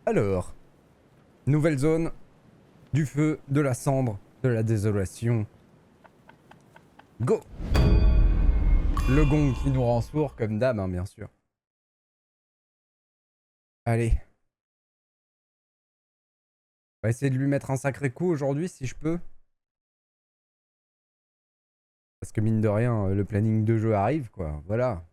Alors, nouvelle zone, du feu, de la cendre, de la désolation. Go! Le gong qui nous rend sourds comme d'hab, hein, bien sûr. Allez. On va essayer de lui mettre un sacré coup aujourd'hui si je peux. Parce que mine de rien, le planning de jeu arrive, quoi. Voilà.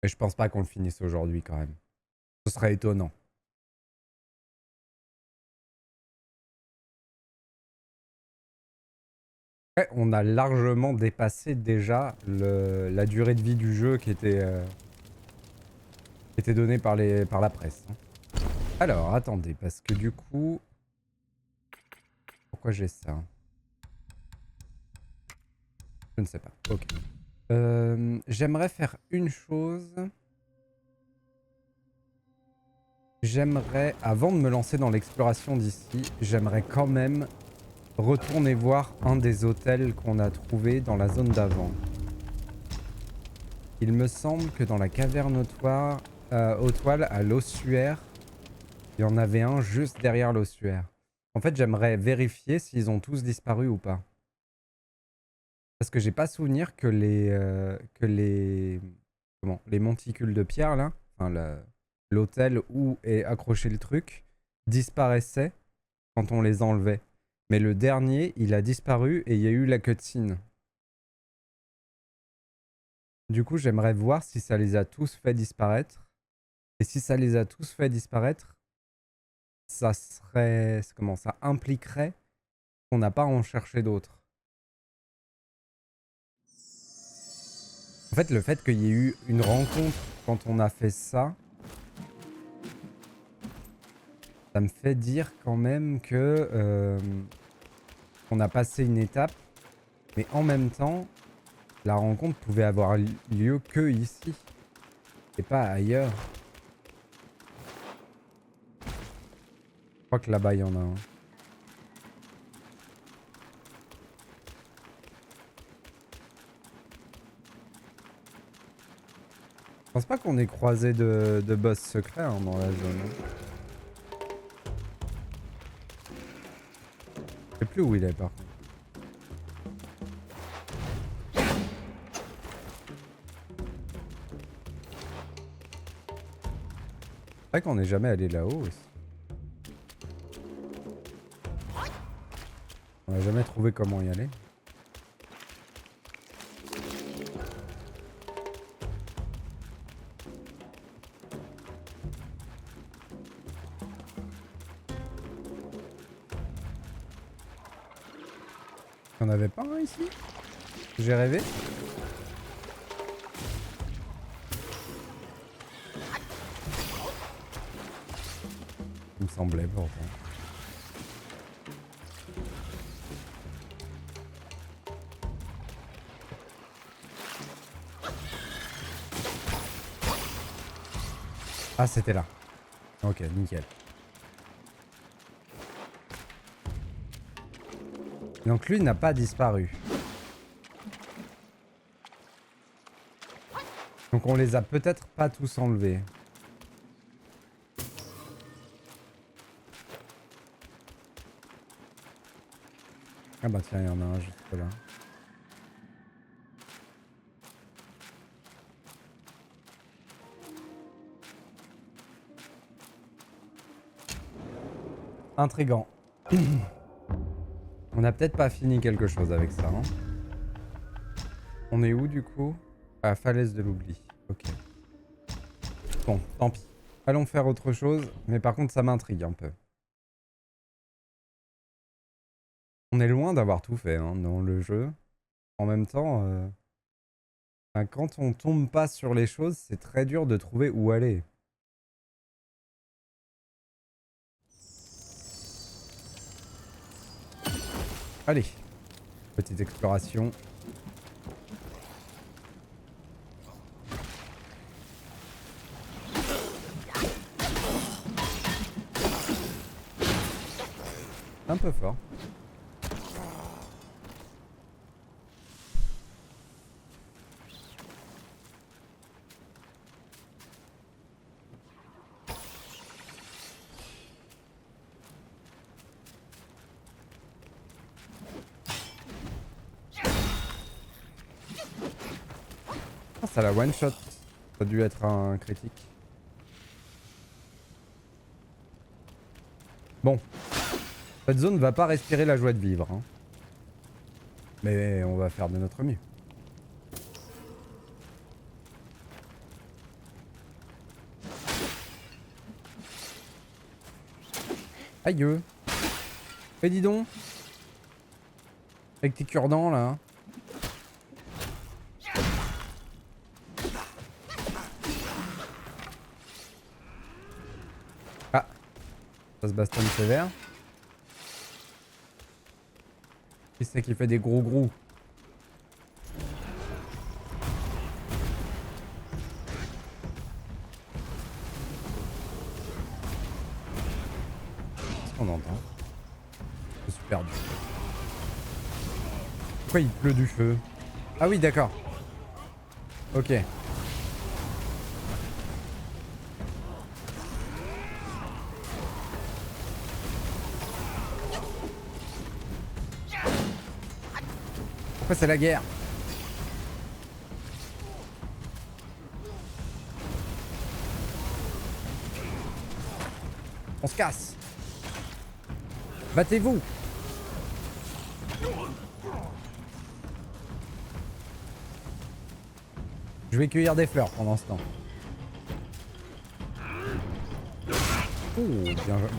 Et je pense pas qu'on le finisse aujourd'hui quand même. Ce serait étonnant. Ouais, on a largement dépassé déjà la durée de vie du jeu qui était donnée par la presse, hein. Alors, attendez, parce que du coup... Pourquoi j'ai ça? Je ne sais pas. Ok. J'aimerais faire une chose. J'aimerais, avant de me lancer dans l'exploration d'ici, j'aimerais quand même retourner voir un des hôtels qu'on a trouvé dans la zone d'avant. Il me semble que dans la caverne Autoile à l'ossuaire, il y en avait un juste derrière l'ossuaire. En fait, j'aimerais vérifier s'ils ont tous disparu ou pas. Parce que j'ai pas souvenir que les monticules de pierre là, enfin l'hôtel où est accroché le truc, disparaissaient quand on les enlevait. Mais le dernier, il a disparu et il y a eu la cutscene. Du coup, j'aimerais voir si ça les a tous fait disparaître. Et si ça les a tous fait disparaître, ça serait... Comment ça impliquerait qu'on n'a pas à en chercher d'autres. En fait, le fait qu'il y ait eu une rencontre quand on a fait ça, ça me fait dire quand même que on a passé une étape, mais en même temps, la rencontre pouvait avoir lieu que ici et pas ailleurs. Je crois que là-bas il y en a un. Je pense pas qu'on ait croisé de boss secrets, hein, dans la zone, hein. Je sais plus où il est par contre. C'est vrai qu'on n'est jamais allé là-haut aussi. On n'a jamais trouvé comment y aller. Il n'y en avait pas un ici? J'ai rêvé? Il me semblait pourtant. Ah, c'était là. Ok, nickel. Donc lui n'a pas disparu. Donc on les a peut-être pas tous enlevés. Ah bah tiens, il y en a un juste là. Intriguant. On n'a peut-être pas fini quelque chose avec ça, hein. On est où du coup? À la falaise de l'oubli. Ok. Bon, tant pis. Allons faire autre chose, mais par contre ça m'intrigue un peu. On est loin d'avoir tout fait, hein, dans le jeu. En même temps, enfin, quand on tombe pas sur les choses, c'est très dur de trouver où aller. Allez, petite exploration. Un peu fort. Ah, ça la one shot. Ça a dû être un critique. Bon. Cette zone va pas respirer la joie de vivre. Hein. Mais on va faire de notre mieux. Aïe. Et dis donc. Avec tes cure-dents là. Ah. Ça se bastonne sévère. Qui c'est qui fait des gros gros? Qu'est-ce qu'on entend? Je suis perdu. Pourquoi il pleut du feu? Ah oui, d'accord. Ok. Pourquoi c'est la guerre? On se casse. Battez-vous. Je vais cueillir des fleurs pendant ce temps. Oh,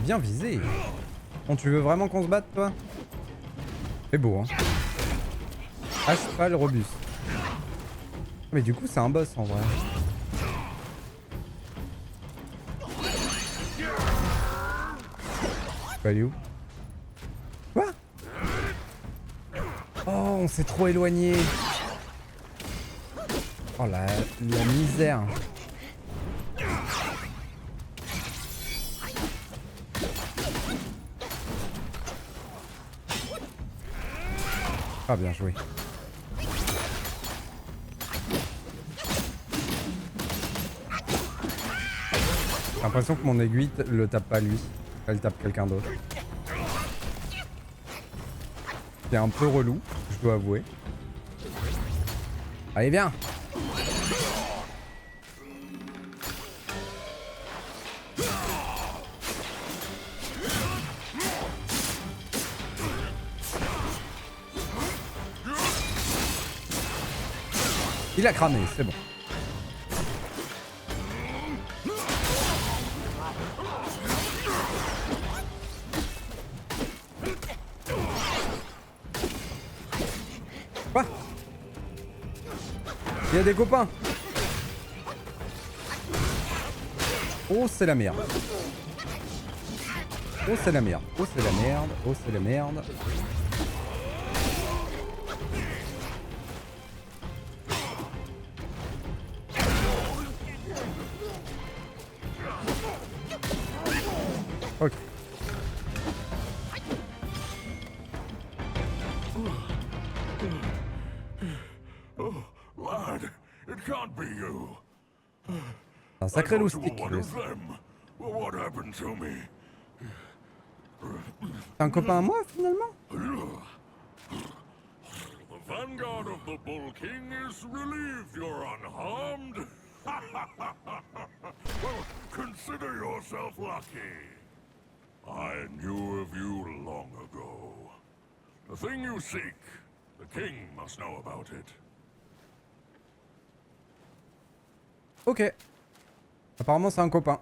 bien visé. Bon, tu veux vraiment qu'on se batte, toi? C'est beau, hein. Asphalte robuste. Mais du coup, c'est un boss, en vrai. Pas aller où? Quoi? Oh, on s'est trop éloigné. Oh, la misère. Ah, bien joué. J'ai l'impression que mon aiguille le tape pas lui. Elle tape quelqu'un d'autre. C'est un peu relou, je dois avouer. Allez, viens. Il a cramé, c'est bon. Quoi? Il y a des copains. Oh, c'est la merde. Oh, c'est la merde. Oh, c'est la merde. Oh, c'est la merde. Ok. Oh, lad, it can't be you. Un sacré I thought you loustic. were one of them. Well, what happened to me? C'est un copain à moi, finalement? The vanguard of the Bull King is relieved you're unharmed. Well, consider yourself lucky. I knew of you long ago. The thing you seek, the king must know about it. Ok. Apparemment, c'est un copain.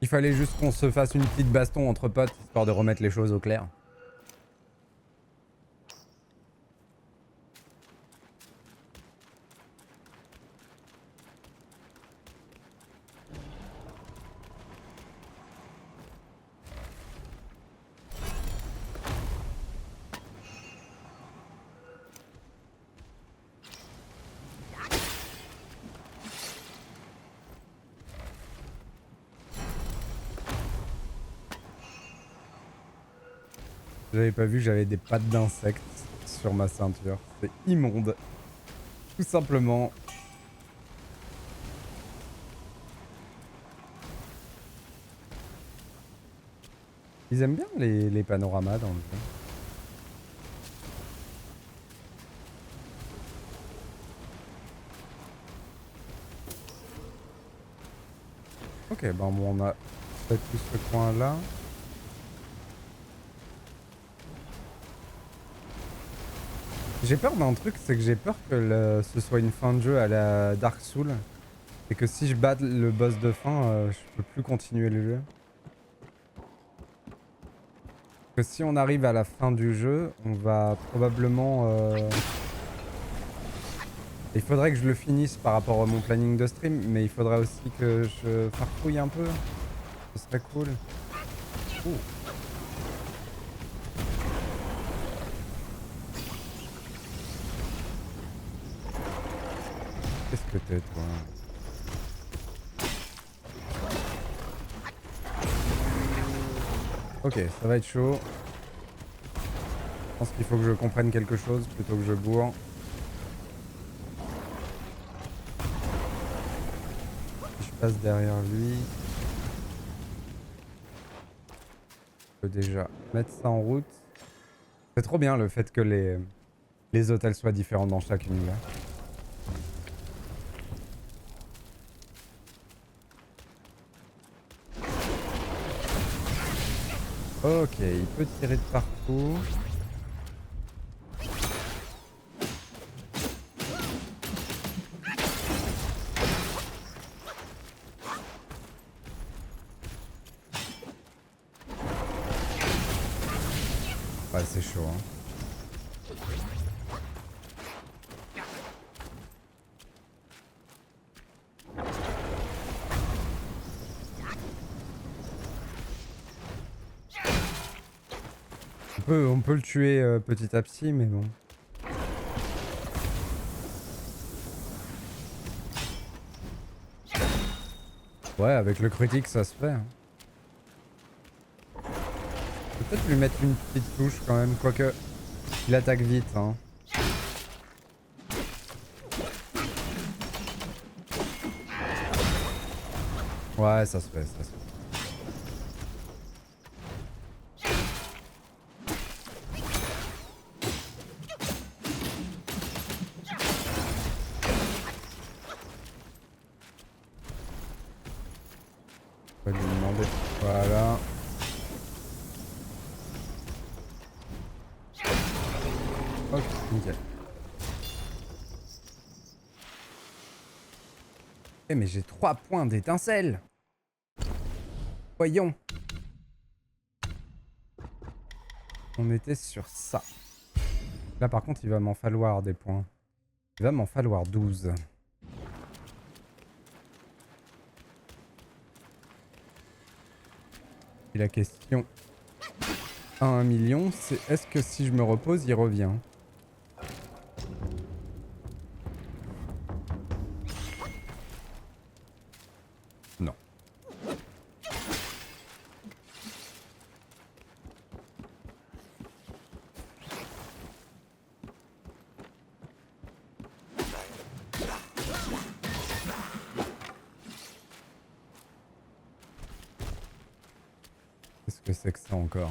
Il fallait juste qu'on se fasse une petite baston entre potes, histoire de remettre les choses au clair. J'avais pas vu, j'avais des pattes d'insectes sur ma ceinture. C'est immonde. Tout simplement. Ils aiment bien les panoramas dans le jeu. Ok, bon, on a fait tout ce coin là. J'ai peur d'un truc, c'est que j'ai peur que ce soit une fin de jeu à la Dark Souls. Et que si je bats le boss de fin, je peux plus continuer le jeu. Que si on arrive à la fin du jeu, on va probablement... Il faudrait que je le finisse par rapport à mon planning de stream, mais il faudrait aussi que je farfouille un peu. Ce serait cool. Ouh. Qu'est-ce que t'es, toi? Ok, ça va être chaud. Je pense qu'il faut que je comprenne quelque chose plutôt que je bourre. Si je passe derrière lui... Je peux déjà mettre ça en route. C'est trop bien le fait que les hôtels soient différents dans chaque univers. Ok, il peut tirer de partout. Ouais, c'est chaud, hein. On peut le tuer petit à petit, mais bon. Ouais, avec le critique, ça se fait. Hein. Peut-être lui mettre une petite touche quand même, quoique il attaque vite. Hein. Ouais, ça se fait, ça se fait. On va lui demander. Voilà. Ok, nickel. Eh mais j'ai 3 points d'étincelle. Voyons. On était sur ça. Là par contre il va m'en falloir des points. Il va m'en falloir 12. Et la question à 1 million, c'est est-ce que si je me repose, il revient? Non. Qu'est-ce que c'est que ça encore?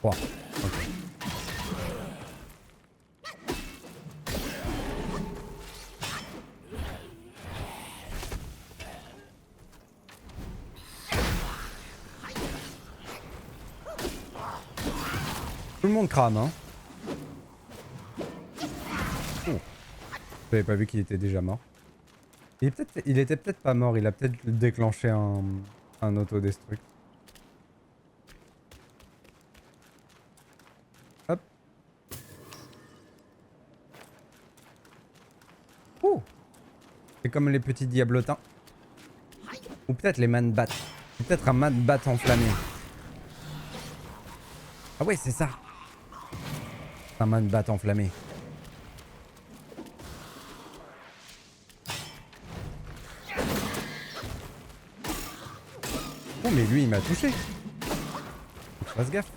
Wow. Ok. Tout le monde crame, hein. Oh. J'avais pas vu qu'il était déjà mort. Il était peut-être pas mort, il a peut-être déclenché un autodestruct. Hop. Ouh. C'est comme les petits diablotins. Ou peut-être les man-bats. Peut-être un man-bat enflammé. Ah ouais, c'est ça. Un man bat enflammé. Oh mais lui il m'a touché. Faut que je fasse gaffe.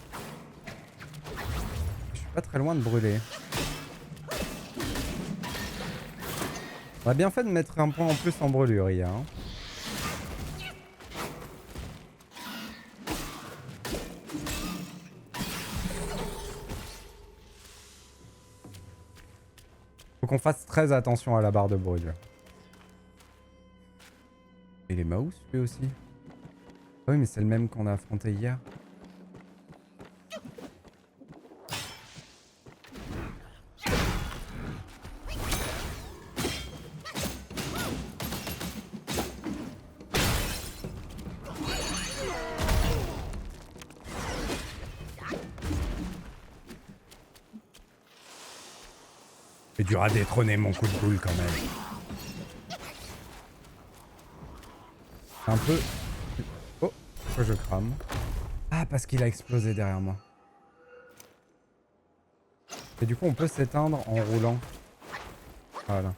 Je suis pas très loin de brûler. On a bien fait de mettre un point en plus en brûlure hier. Hein. Faut qu'on fasse très attention à la barre de brûlure. Il est mouse lui aussi. Ah oui mais c'est le même qu'on a affronté hier. C'est dur à détrôner mon coup de boule quand même. C'est un peu... Oh, pourquoi je crame? Ah, parce qu'il a explosé derrière moi. Et du coup, on peut s'éteindre en roulant. Voilà.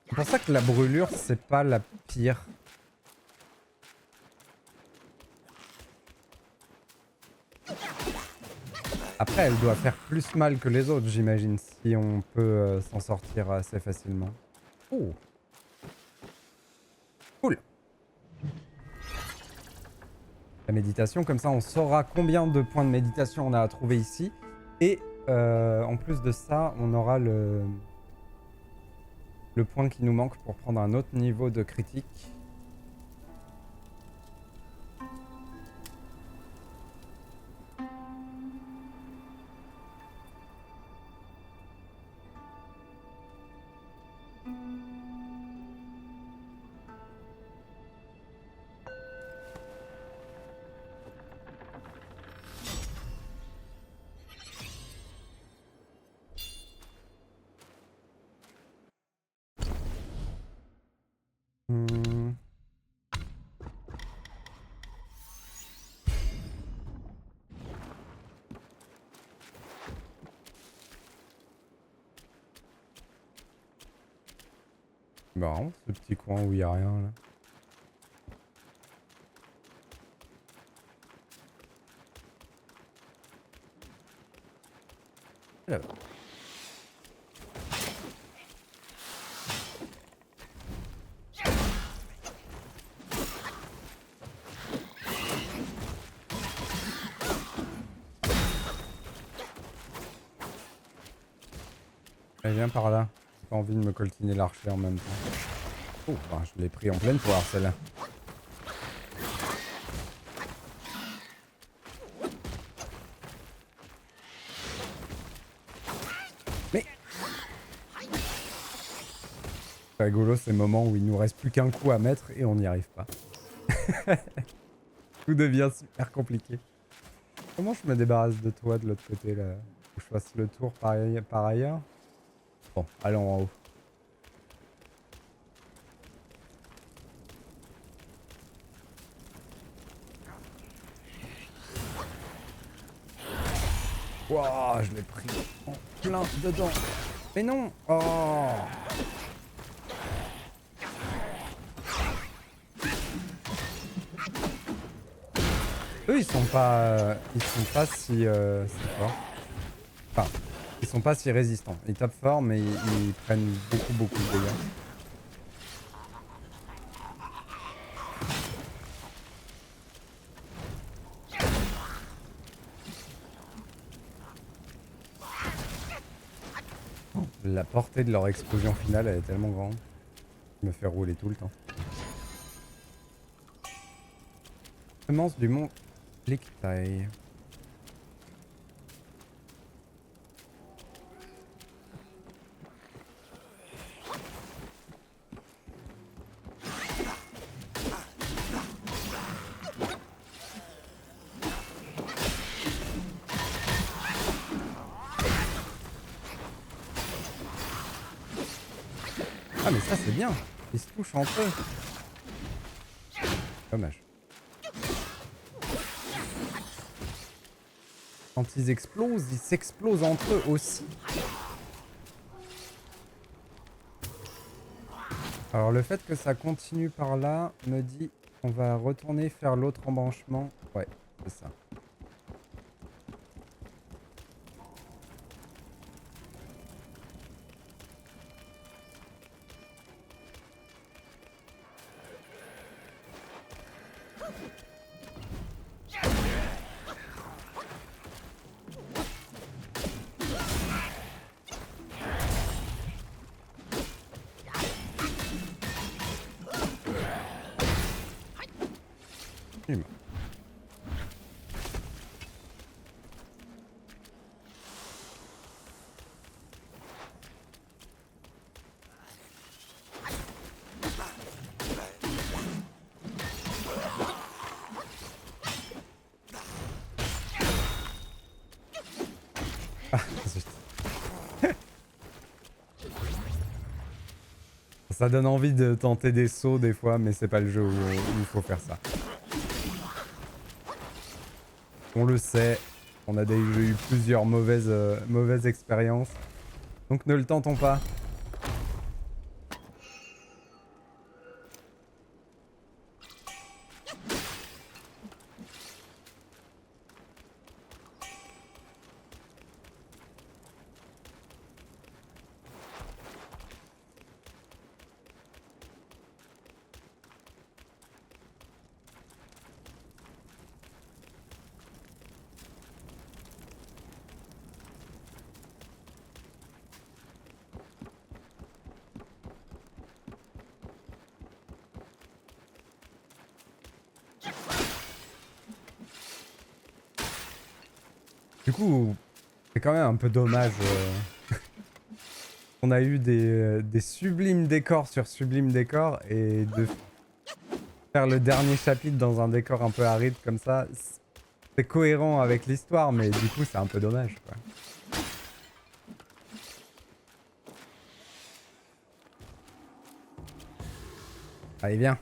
C'est pour ça que la brûlure, c'est pas la pire. Après, elle doit faire plus mal que les autres, j'imagine, si on peut s'en sortir assez facilement. Oh. Cool. La méditation, comme ça, on saura combien de points de méditation on a à trouver ici. Et en plus de ça, on aura le point qui nous manque pour prendre un autre niveau de critique. Marrant, ce petit coin où il n'y a rien là. Alors. Allez, viens par là. J'ai pas envie de me coltiner l'archer en même temps. Oh, bah, je l'ai pris en pleine poire celle-là. Mais c'est rigolo ces moments où il nous reste plus qu'un coup à mettre et on n'y arrive pas. Tout devient super compliqué. Comment je me débarrasse de toi de l'autre côté là? Faut que je fasse le tour par ailleurs. Bon, allons en haut. Wouah, je l'ai pris en plein dedans. Mais non. Oh. Eux, ils sont pas si forts. Enfin, ils sont pas si résistants. Ils tapent fort, mais ils prennent beaucoup de dégâts. La portée de leur explosion finale, elle est tellement grande. Je me fais rouler tout le temps. Semence du mont Lictaï. Ah mais ça c'est bien. Ils se touchent entre eux. Dommage. Quand ils s'explosent entre eux aussi. Alors le fait que ça continue par là me dit qu'on va retourner faire l'autre embranchement. Ouais, c'est ça. Humain. Ah, zut. Ça donne envie de tenter des sauts des fois, mais c'est pas le jeu où il faut faire ça. On le sait, on a déjà eu plusieurs mauvaises expériences. Donc ne le tentons pas. Du coup, c'est quand même un peu dommage. On a eu des sublimes décors sur sublimes décors et de faire le dernier chapitre dans un décor un peu aride comme ça, c'est cohérent avec l'histoire, mais du coup c'est un peu dommage, quoi. Allez viens.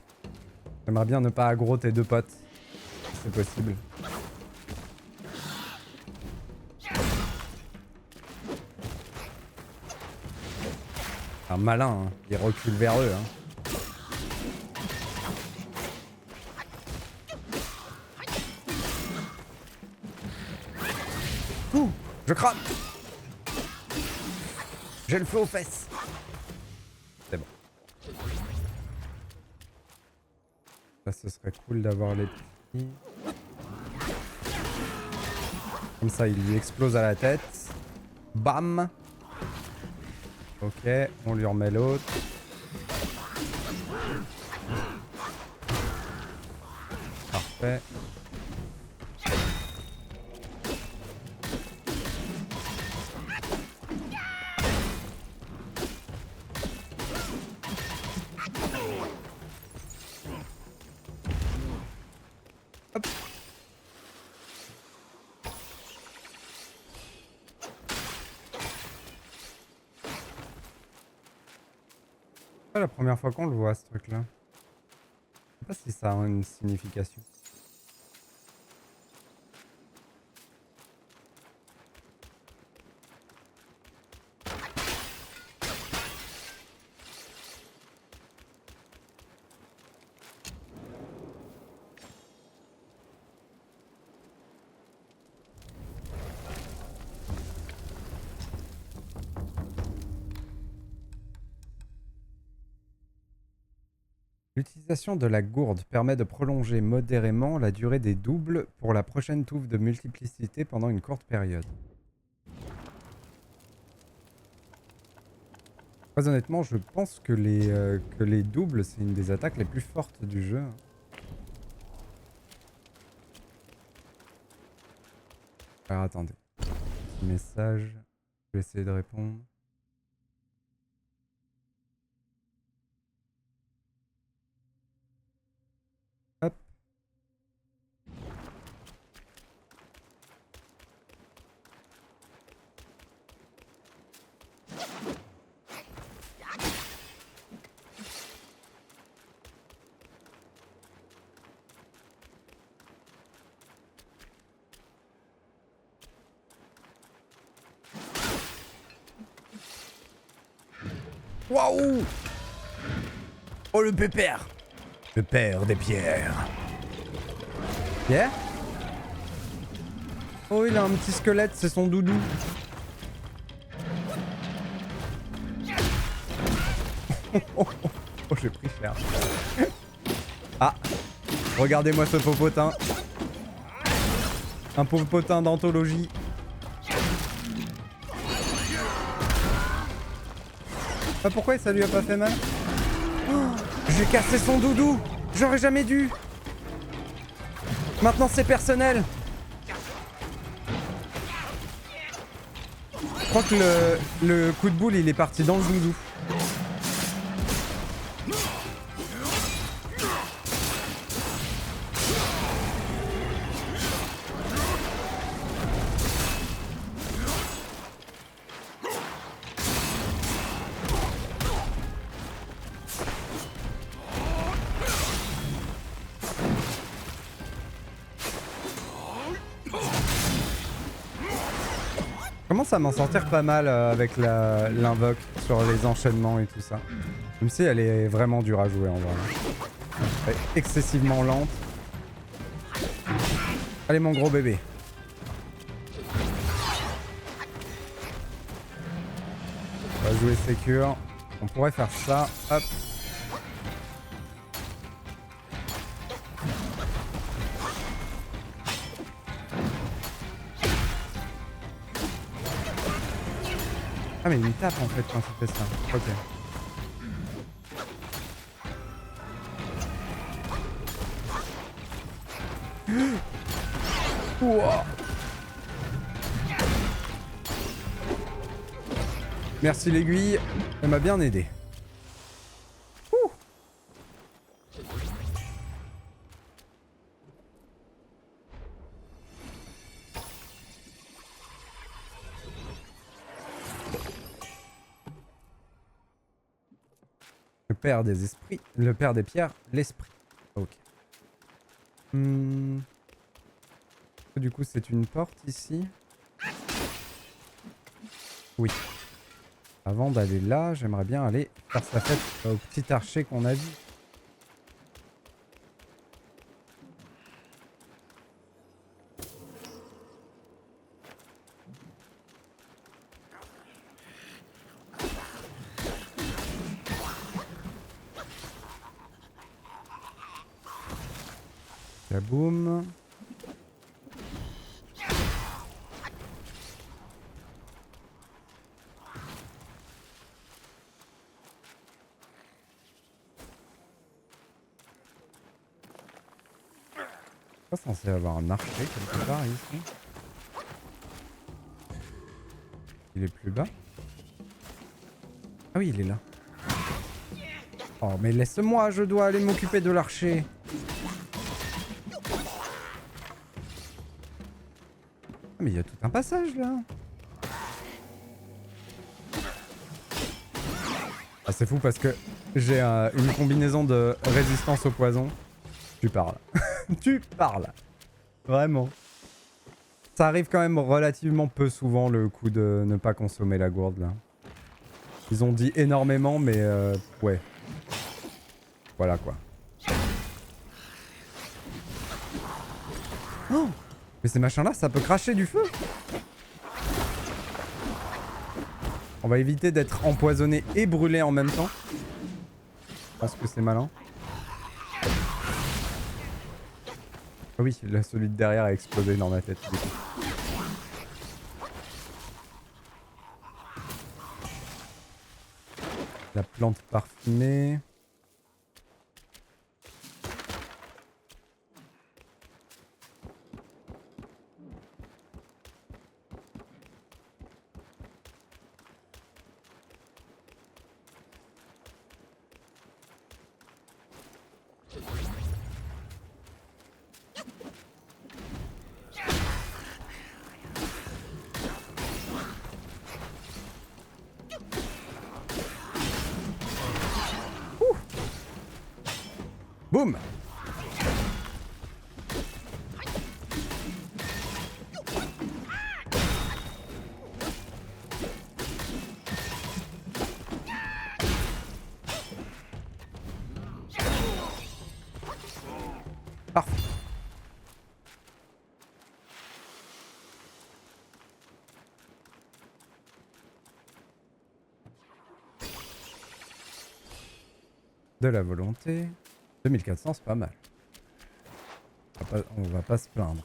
J'aimerais bien ne pas aggro tes deux potes, si c'est possible. Un malin, hein. Il recule vers eux. Hein. Ouh, je crame. J'ai le feu aux fesses. C'est bon. Ça, ce serait cool d'avoir les petits. Comme ça, il lui explose à la tête. Bam. Ok, on lui remet l'autre. Parfait. Hop. C'est pas la première fois qu'on le voit, ce truc-là. Je sais pas si ça a une signification. L'utilisation de la gourde permet de prolonger modérément la durée des doubles pour la prochaine touffe de multiplicité pendant une courte période. Très honnêtement, je pense que les doubles, c'est une des attaques les plus fortes du jeu. Alors attendez. Petit message. Je vais essayer de répondre. Hop. Waouh! Oh le pépère! Le père des pierres. Pierre? Oh il a un petit squelette, c'est son doudou. Oh j'ai pris cher. Ah! Regardez-moi ce popotin. Un pauvre potin d'anthologie. Ah pourquoi ça lui a pas fait mal? Oh, j'ai cassé son doudou. J'aurais jamais dû. Maintenant c'est personnel. Je crois que le coup de boule il est parti dans le doudou. Commence à m'en sortir pas mal avec l'invoque sur les enchaînements et tout ça. Même si elle est vraiment dure à jouer en vrai. Elle est excessivement lente. Allez mon gros bébé. On va jouer sécure. On pourrait faire ça. Hop. Ah mais il me tape en fait quand il fait ça. Ok. Wow. Merci l'aiguille, elle m'a bien aidé. Ouh. Le père des esprits, le père des pierres, l'esprit. Ok. Du coup, c'est une porte ici. Oui. Avant d'aller là, j'aimerais bien aller faire sa fête au petit archer qu'on a vu. Kaboum. Pas censé avoir un archer quelque part ici. Il est plus bas. Ah oui, il est là. Oh mais laisse-moi, je dois aller m'occuper de l'archer. Ah mais il y a tout un passage là. Ah c'est fou parce que j'ai une combinaison de résistance au poison. Tu parles. Tu parles. Vraiment. Ça arrive quand même relativement peu souvent le coup de ne pas consommer la gourde là. Ils ont dit énormément mais ouais. Voilà quoi. Oh, mais ces machins là ça peut cracher du feu. On va éviter d'être empoisonné et brûlé en même temps. Je pense que c'est malin. Ah oui, là, celui de derrière a explosé dans ma tête. Du coup. La plante parfumée. Boum! Parfait. De la volonté. 2400, c'est pas mal. On va pas se plaindre.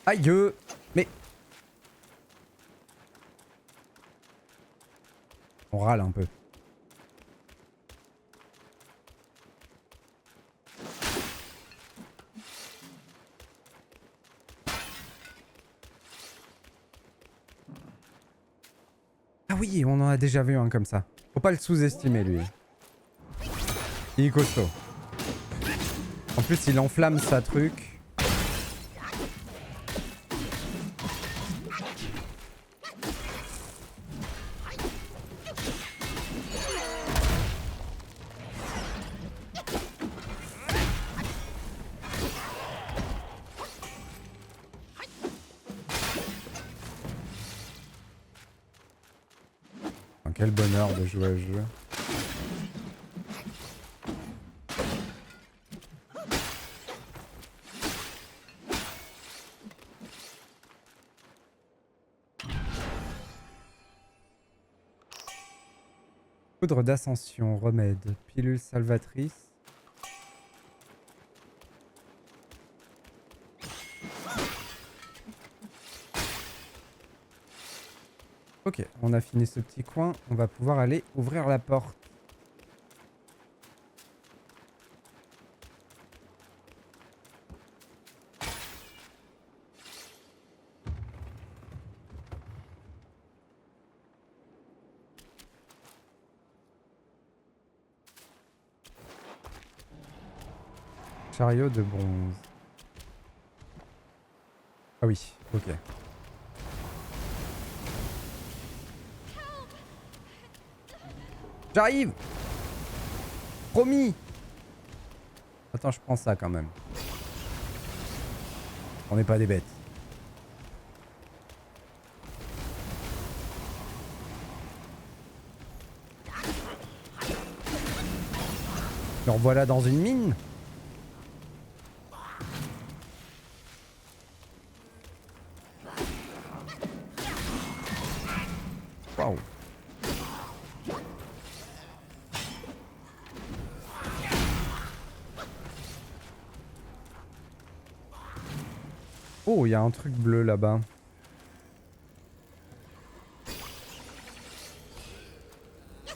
Aïe! Mais... On râle un peu. Ah oui, on en a déjà vu un comme ça. Faut pas le sous-estimer, lui. Il est costaud. En plus, il enflamme sa truc. Quel bonheur de jouer à ce jeu. Poudre d'ascension, remède, pilule salvatrice. Ok, on a fini ce petit coin. On va pouvoir aller ouvrir la porte. Chariot de bronze. Ah oui, ok. J'arrive! Promis! Attends, je prends ça quand même. On n'est pas des bêtes. Me revoilà dans une mine. Waouh. Oh, il y a un truc bleu là-bas. Je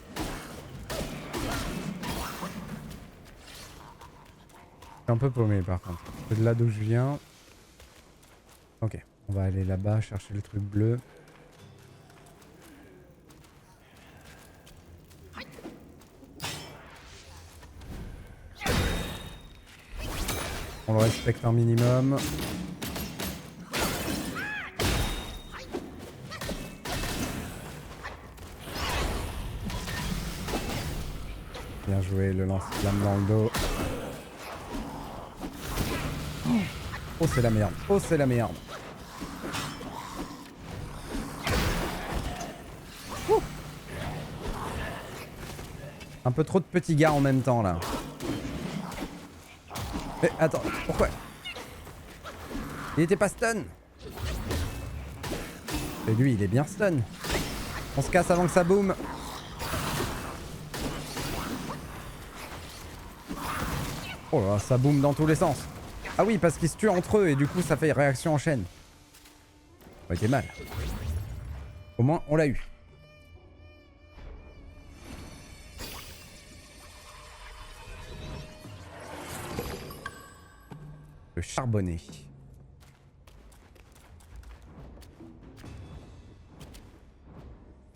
suis un peu paumé par contre. C'est de là d'où je viens. Ok, on va aller là-bas chercher le truc bleu. On le respecte un minimum. Bien joué, le lance-flamme dans le dos. Oh, c'est la merde. Oh, c'est la merde. Ouh. Un peu trop de petits gars en même temps, là. Mais attends, pourquoi? Il était pas stun. Et lui, il est bien stun. On se casse avant que ça boom. Oh là, ça boom dans tous les sens. Ah oui, parce qu'ils se tuent entre eux et du coup, ça fait réaction en chaîne. Ça aurait été mal. Au moins, on l'a eu. Le charbonné.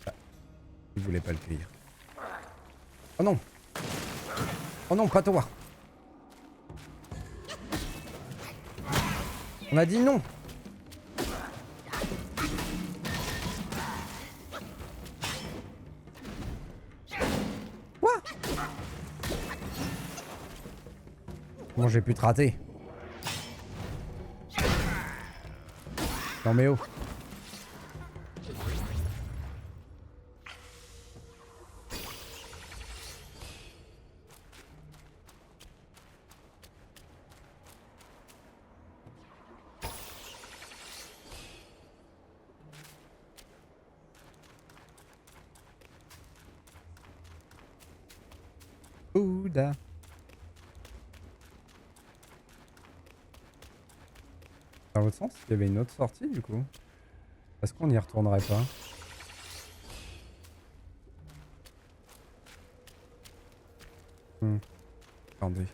Ah, il voulait pas le cueillir. Oh non! Oh non, pas toi! On a dit non! Quoi? Comment j'ai pu te rater? Non mais oh! Bouddha. Dans l'autre sens, il y avait une autre sortie du coup. Est-ce qu'on n'y retournerait pas? Attendez.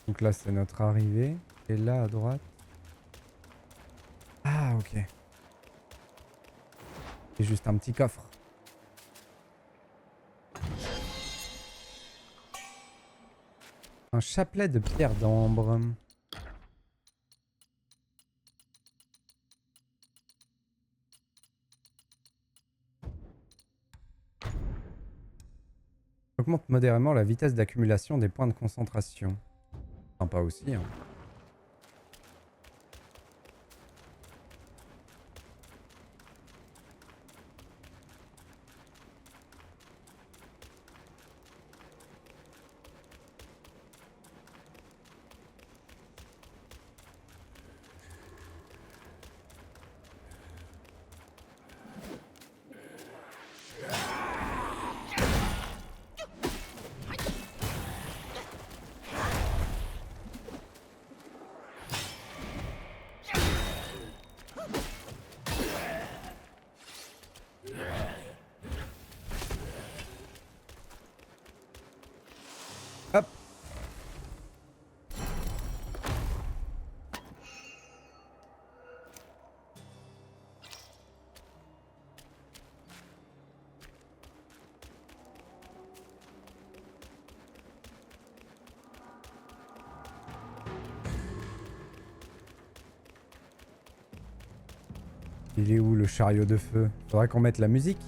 Donc là c'est notre arrivée. Et là à droite. Ah ok. C'est juste un petit coffre. Un chapelet de pierre d'ambre. Augmente modérément la vitesse d'accumulation des points de concentration. Sympa aussi, hein. Hop. Il est où le chariot de feu? Faudrait qu'on mette la musique.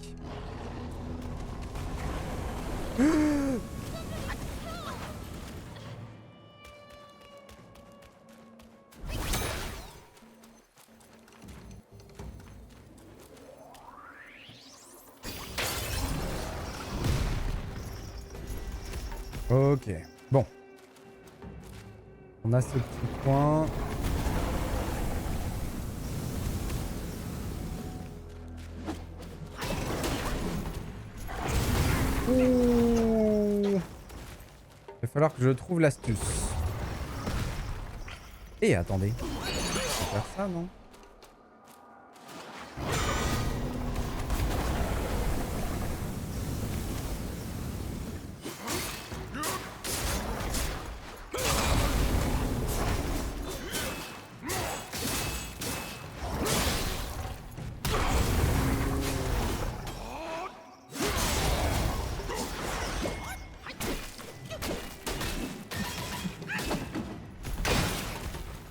Ok, bon. On a ce petit coin. Ouh. Il va falloir que je trouve l'astuce. Et attendez. On va faire ça, non?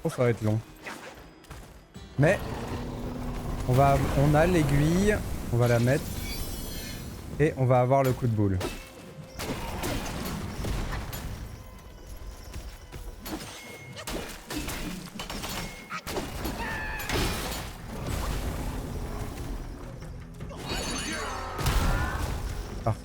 Oh, ça va être long. Mais on a l'aiguille, on va la mettre et on va avoir le coup de boule. Parfait.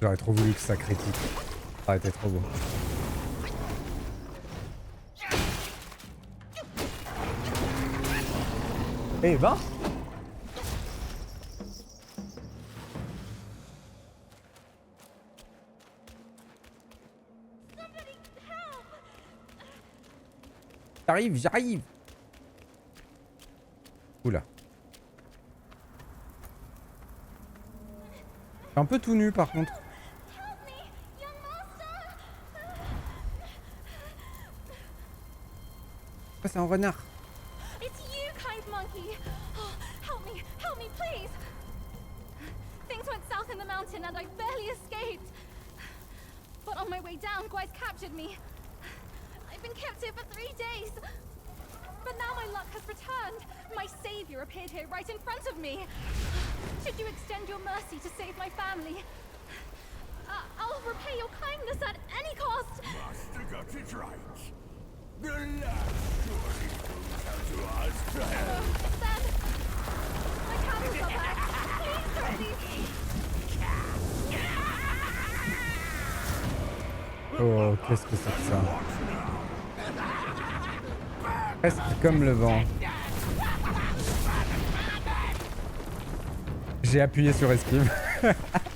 J'aurais trop voulu que ça critique. Ça aurait été trop beau. Eh ben! J'arrive, j'arrive! Oula. Je suis un peu tout nu par contre. Ah, c'est un renard. It's you, kind monkey. Oh, help me, please. Things went south in the mountain and I barely escaped. But on my way down, Gwai's captured me. I've been kept here for 3 days. But now my luck has returned. My savior appeared here right in front of me. Should you extend your mercy to save my family, I'll repay your kindness at any cost. Master got it right. The last surely goes out to us to help. Sam, my camels are back. Please don't leave me. Oh, qu'est-ce que c'est que ça? Presque comme le vent. J'ai appuyé sur esquive.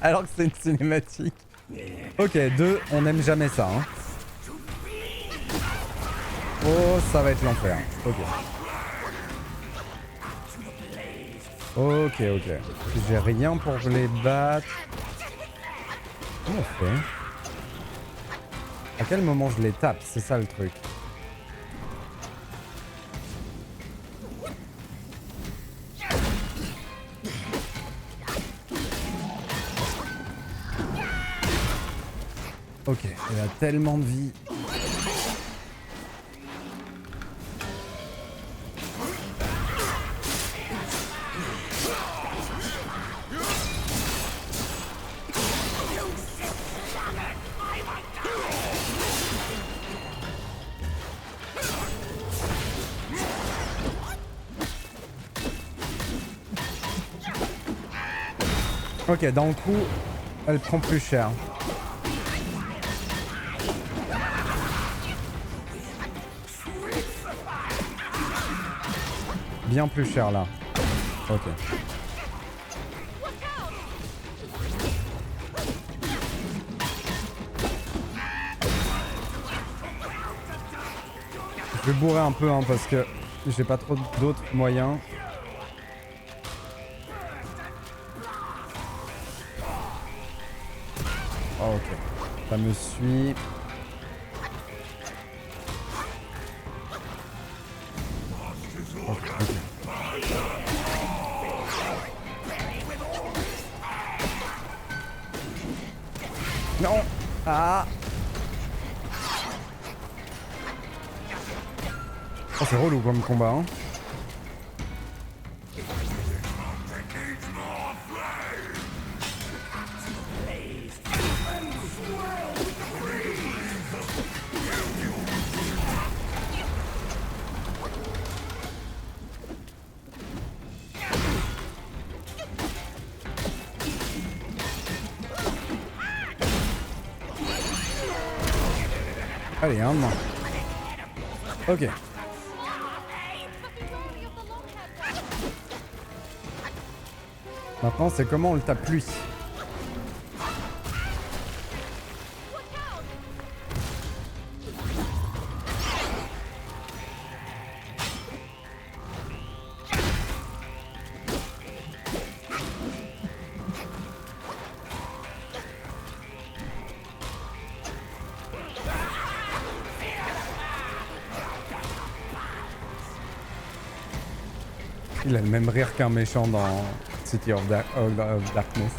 Alors que c'est une cinématique. Ok, 2, on n'aime jamais ça. Hein. Oh, ça va être l'enfer. Ok. Ok, ok. J'ai rien pour les battre. Comment on fait? À quel moment je les tape? C'est ça le truc. Ok, elle a tellement de vie. Ok, dans le coup, elle prend plus cher. Bien plus cher là. Ok. Je vais bourrer un peu hein, parce que j'ai pas trop d'autres moyens. Oh, ok. Ça me suit. Okay, okay. Non. Ah. Oh, c'est relou comme combat, hein. Allez, un de moins. Ok. Maintenant, c'est comment on le tape lui. Il a le même rire qu'un méchant dans City of Darkness.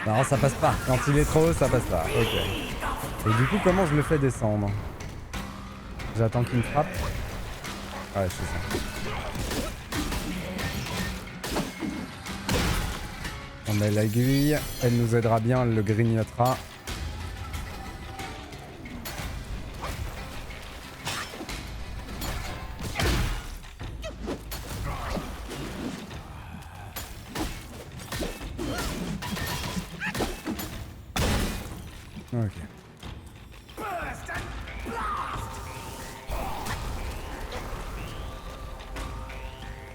Non, ça passe pas. Quand il est trop haut, ça passe pas. Ok. Et du coup, comment je le fais descendre? J'attends qu'il me frappe. Ouais, c'est ça. On met l'aiguille. Elle nous aidera bien, elle le grignotera. Ok.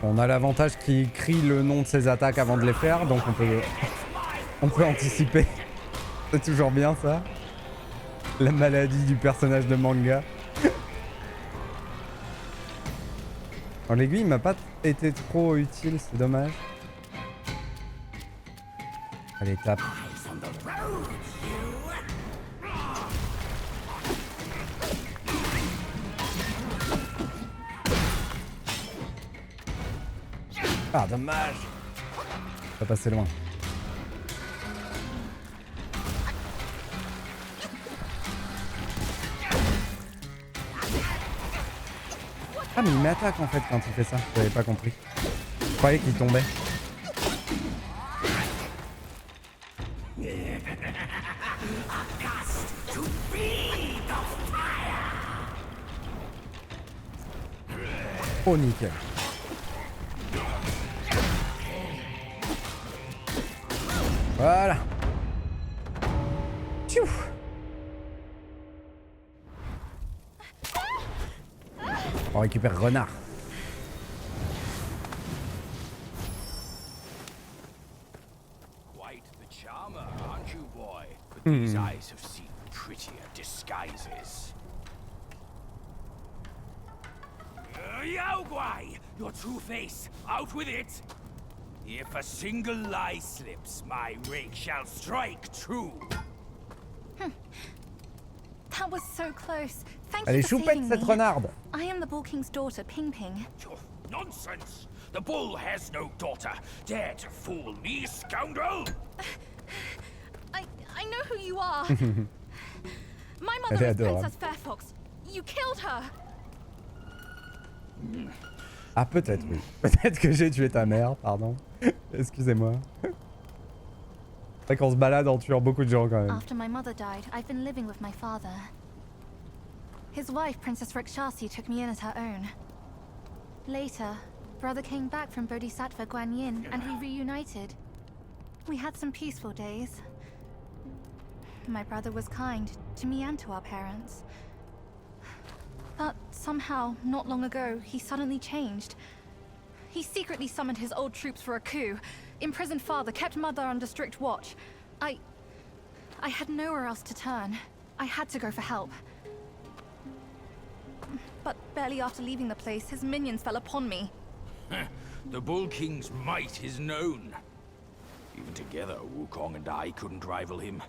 On a l'avantage qu'il crie le nom de ses attaques avant de les faire, donc on peut anticiper. C'est toujours bien ça. La maladie du personnage de manga. Alors, l'aiguille m'a pas été trop utile, c'est dommage. Allez, tape. Ah, dommage. Ça passait loin. Ah mais il m'attaque en fait quand il fait ça, j'avais pas compris. Je croyais qu'il tombait. Oh nickel. Voilà. Tchou. On récupère renard. Quite the charmer, aren't you, boy? But these eyes have seen prettier disguises. Yao Guai! Your true face! Out with it! If a single lie slips, my rake shall strike true. That was so close. Thank Elle you est for choupette saving cette me. renarde. I am the Bull King's daughter, Ping Ping. Oh, nonsense! The bull has no daughter. Dare to fool me, scoundrel! I know who you are. My Elle mother est is adorable. Princess Fairfox. You killed her. Ah peut-être oui. Peut-être que j'ai tué ta mère, pardon. Excusez-moi. C'est vrai qu'on se balade en tuant beaucoup de gens quand même. After my mother died, I've been living with my father. His wife, Princess Rikshasi, took me in as her own. Later, brother came back from Bodhisattva Guanyin and we reunited. We had some peaceful days. My brother was kind to me and to our parents. But somehow, not long ago, he suddenly changed. He secretly summoned his old troops for a coup, imprisoned father, kept mother under strict watch. I had nowhere else to turn. I had to go for help. But barely after leaving the place, his minions fell upon me. The Bull King's might is known. Even together, Wukong and I couldn't rival him.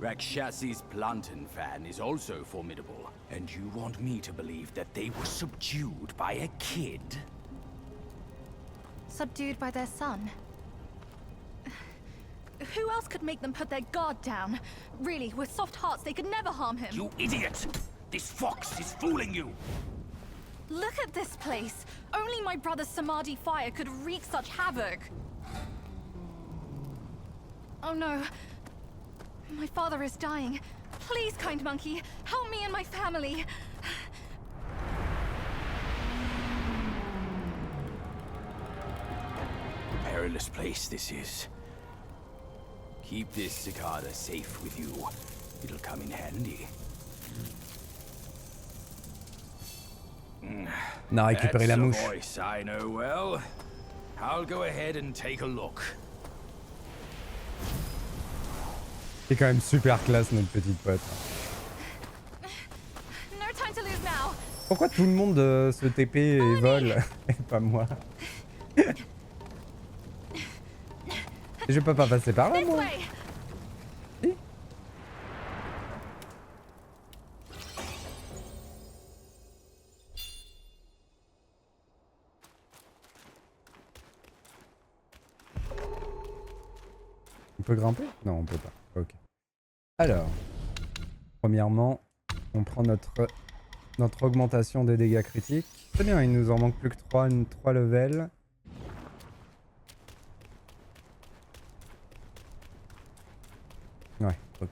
Rakshasi's plantain fan is also formidable. And you want me to believe that they were subdued by a kid? Subdued by their son. Who else could make them put their guard down? Really, with soft hearts, they could never harm him. You idiot! This fox is fooling you! Look at this place. Only my brother's Samadhi fire could wreak such havoc. Oh no. My father is dying. Please, kind monkey, help me and my family. Perilous place this is. Keep this cicada safe with you. It'll come in handy. On a récupéré la That's a mouche. voice I know well. I'll go ahead and take a look. C'est quand même super classe notre petite pote. No time to lose now. Pourquoi tout le monde se TP et vole et pas moi? Je peux pas passer par là This moi. way. Si. On peut grimper? Non, on peut pas. Ok. Alors, premièrement, on prend notre augmentation des dégâts critiques. C'est bien, il nous en manque plus que 3 levels. Ouais, ok.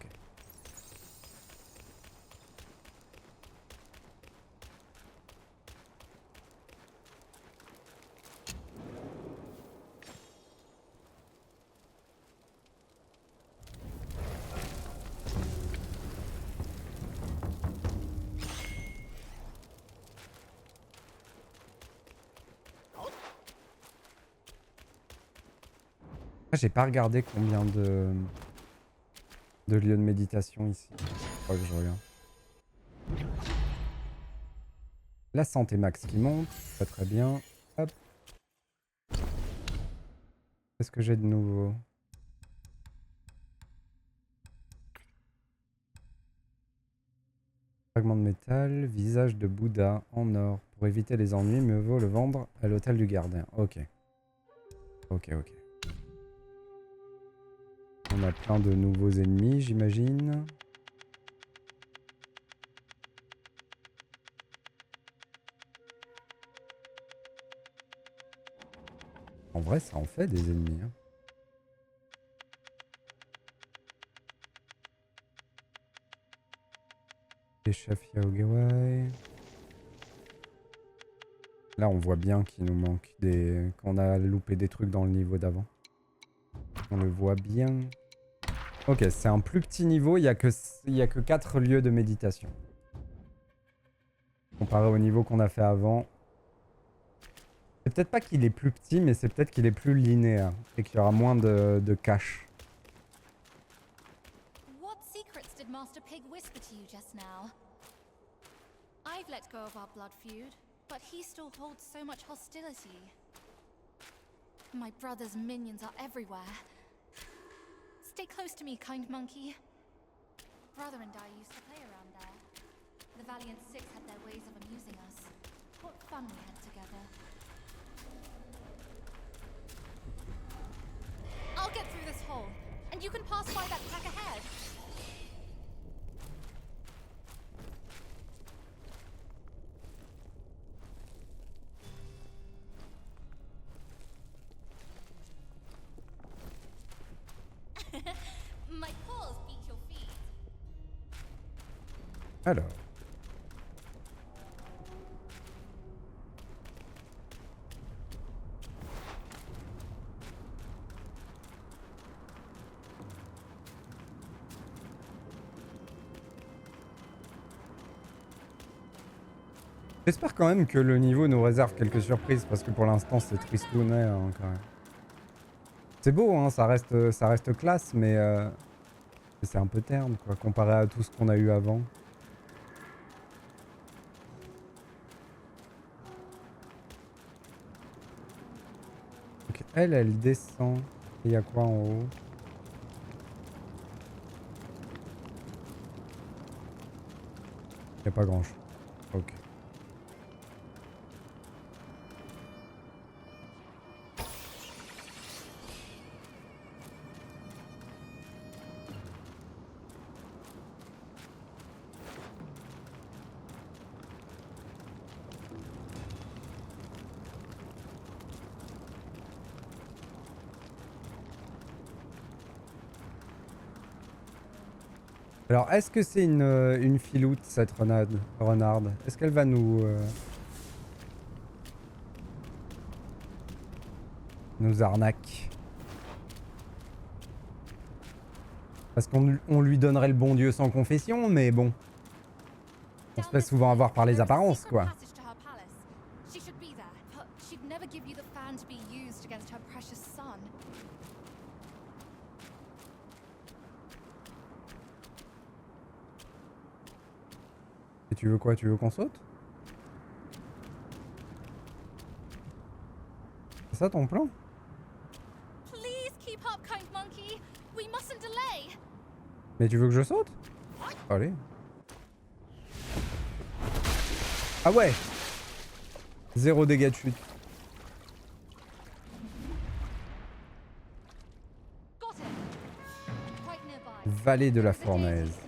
Ah, j'ai pas regardé combien de lieux de méditation ici. Je crois que je regarde. La santé max qui monte, très très bien. Hop. Qu'est-ce que j'ai de nouveau? Fragment de métal, visage de Bouddha en or. Pour éviter les ennuis, mieux vaut le vendre à l'hôtel du gardien. Ok. Ok, ok. On a plein de nouveaux ennemis, j'imagine. En vrai, ça en fait des ennemis. Hein. Les chefs Yaogawai. Là, on voit bien qu'il nous manque des... qu'on a loupé des trucs dans le niveau d'avant. On le voit bien. Ok, c'est un plus petit niveau, il y a que 4 lieux de méditation. Comparé au niveau qu'on a fait avant. C'est peut-être pas qu'il est plus petit, mais c'est peut-être qu'il est plus linéaire. Et qu'il y aura moins de cache. What secrets did Master Pig whisper to you just now? I've let go of our blood feud, but he still holds so much hostility. My brother's minions are everywhere. Stay close to me, kind monkey. Brother and I used to play around there. The Valiant Six had their ways of amusing us. What fun we had together. I'll get through this hole, and you can pass by that pack ahead. My paws beat your feet. Alors. J'espère quand même que le niveau nous réserve quelques surprises parce que pour l'instant c'est tristounet hein, quand même. C'est beau hein, ça reste classe mais c'est un peu terne quoi comparé à tout ce qu'on a eu avant. Donc elle descend. Et il y a quoi en haut? Il n'y a pas grand chose. Ok. Alors, est-ce que c'est une filoute, cette renarde? Est-ce qu'elle va nous arnaque? Parce qu'on lui donnerait le bon Dieu sans confession, mais bon. On se fait souvent avoir par les apparences, quoi. Et tu veux quoi? Tu veux qu'on saute? C'est ça ton plan? Mais tu veux que je saute? Allez. Ah ouais! 0 dégâts de chute. Vallée de la Fournaise.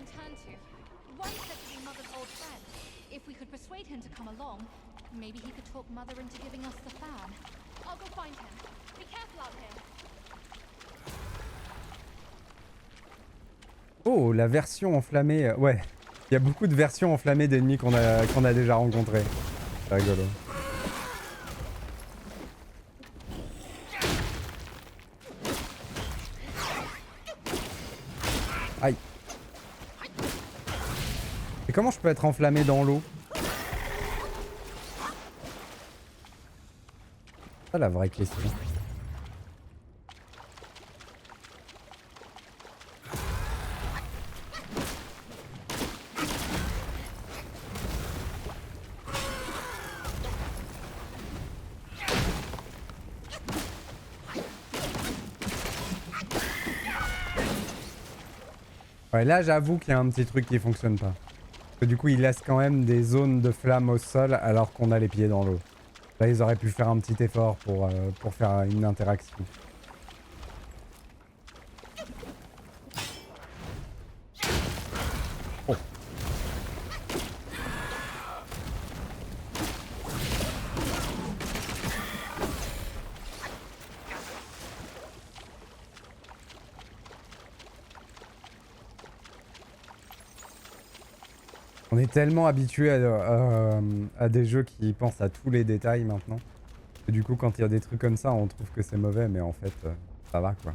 Oh, la version enflammée. Ouais, il y a beaucoup de versions enflammées d'ennemis qu'on a déjà rencontrés. C'est rigolo. Aïe. Et comment je peux être enflammé dans l'eau? C'est ça la vraie question. Ouais, là j'avoue qu'il y a un petit truc qui fonctionne pas. Parce que du coup il laisse quand même des zones de flammes au sol alors qu'on a les pieds dans l'eau. Là ils auraient pu faire un petit effort pour faire une interaction. Oh. On est tellement habitué à des jeux qui pensent à tous les détails maintenant. Que du coup, quand il y a des trucs comme ça, on trouve que c'est mauvais, mais en fait, ça va quoi.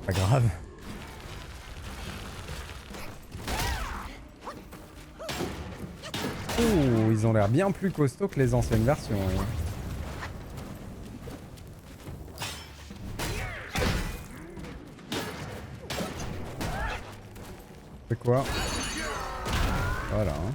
Pas grave. Oh, ils ont l'air bien plus costauds que les anciennes versions. Hein. C'est quoi? Voilà. Hein.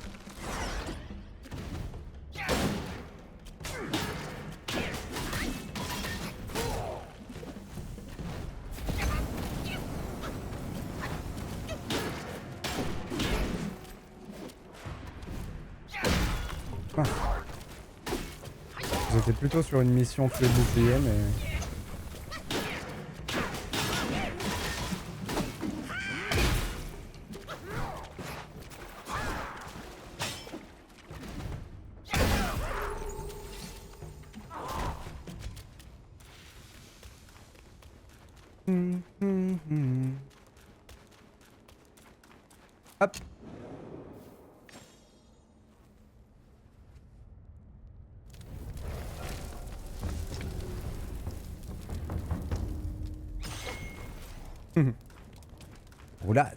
Ah. J'étais plutôt sur une mission tuer le bouclier, mais... Hop. Roulade.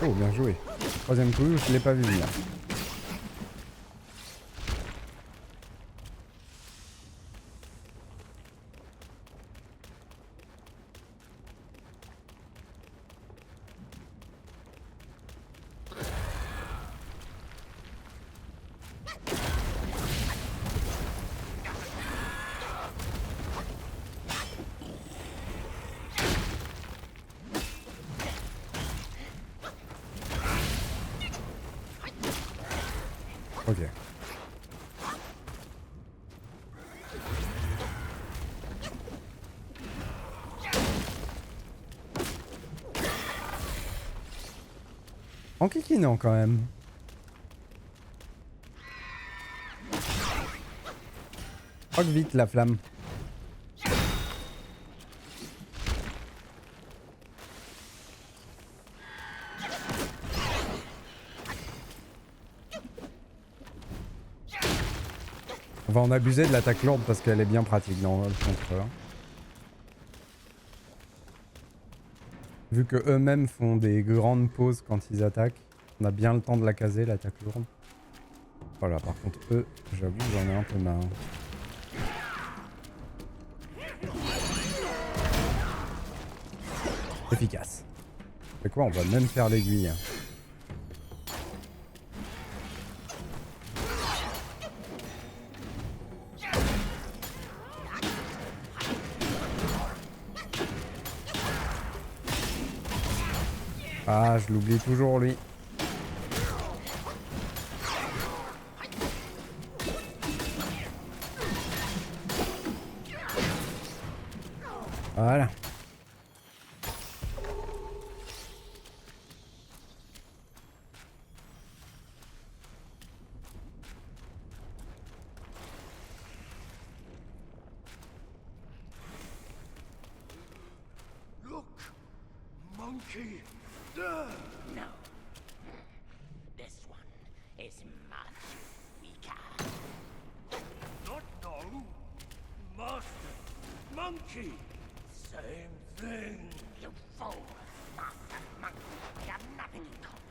Oh, bien joué. Troisième coup, je l'ai pas vu venir. Ok. En kikinant quand même. Croque vite la flamme. On va en abuser de l'attaque lourde parce qu'elle est bien pratique dans le contre. Vu que eux-mêmes font des grandes pauses quand ils attaquent, on a bien le temps de la caser l'attaque lourde. Voilà, par contre eux, j'avoue, j'en ai un peu marre. Efficace. C'est quoi, on va même faire l'aiguille. Ah, je l'oublie toujours lui. Voilà. Look, monkey. No. This one is much weaker. Not no. Master. Monkey. Same thing. You fool! Master Monkey, we have nothing in common.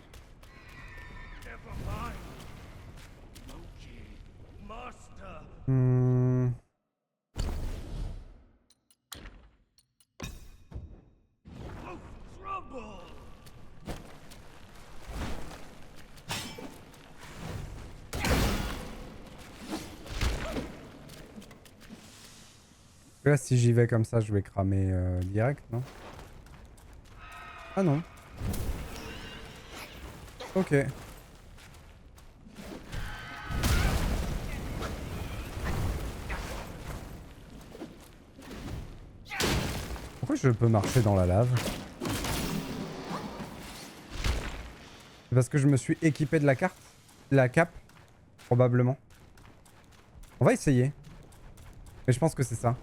Never mind. Monkey. Master. Hmm. Oh, trouble. Là, si j'y vais comme ça, je vais cramer direct, non? Ah non. Ok. Pourquoi je peux marcher dans la lave? C'est parce que je me suis équipé de la carte, la cape, probablement. On va essayer. Mais je pense que c'est ça.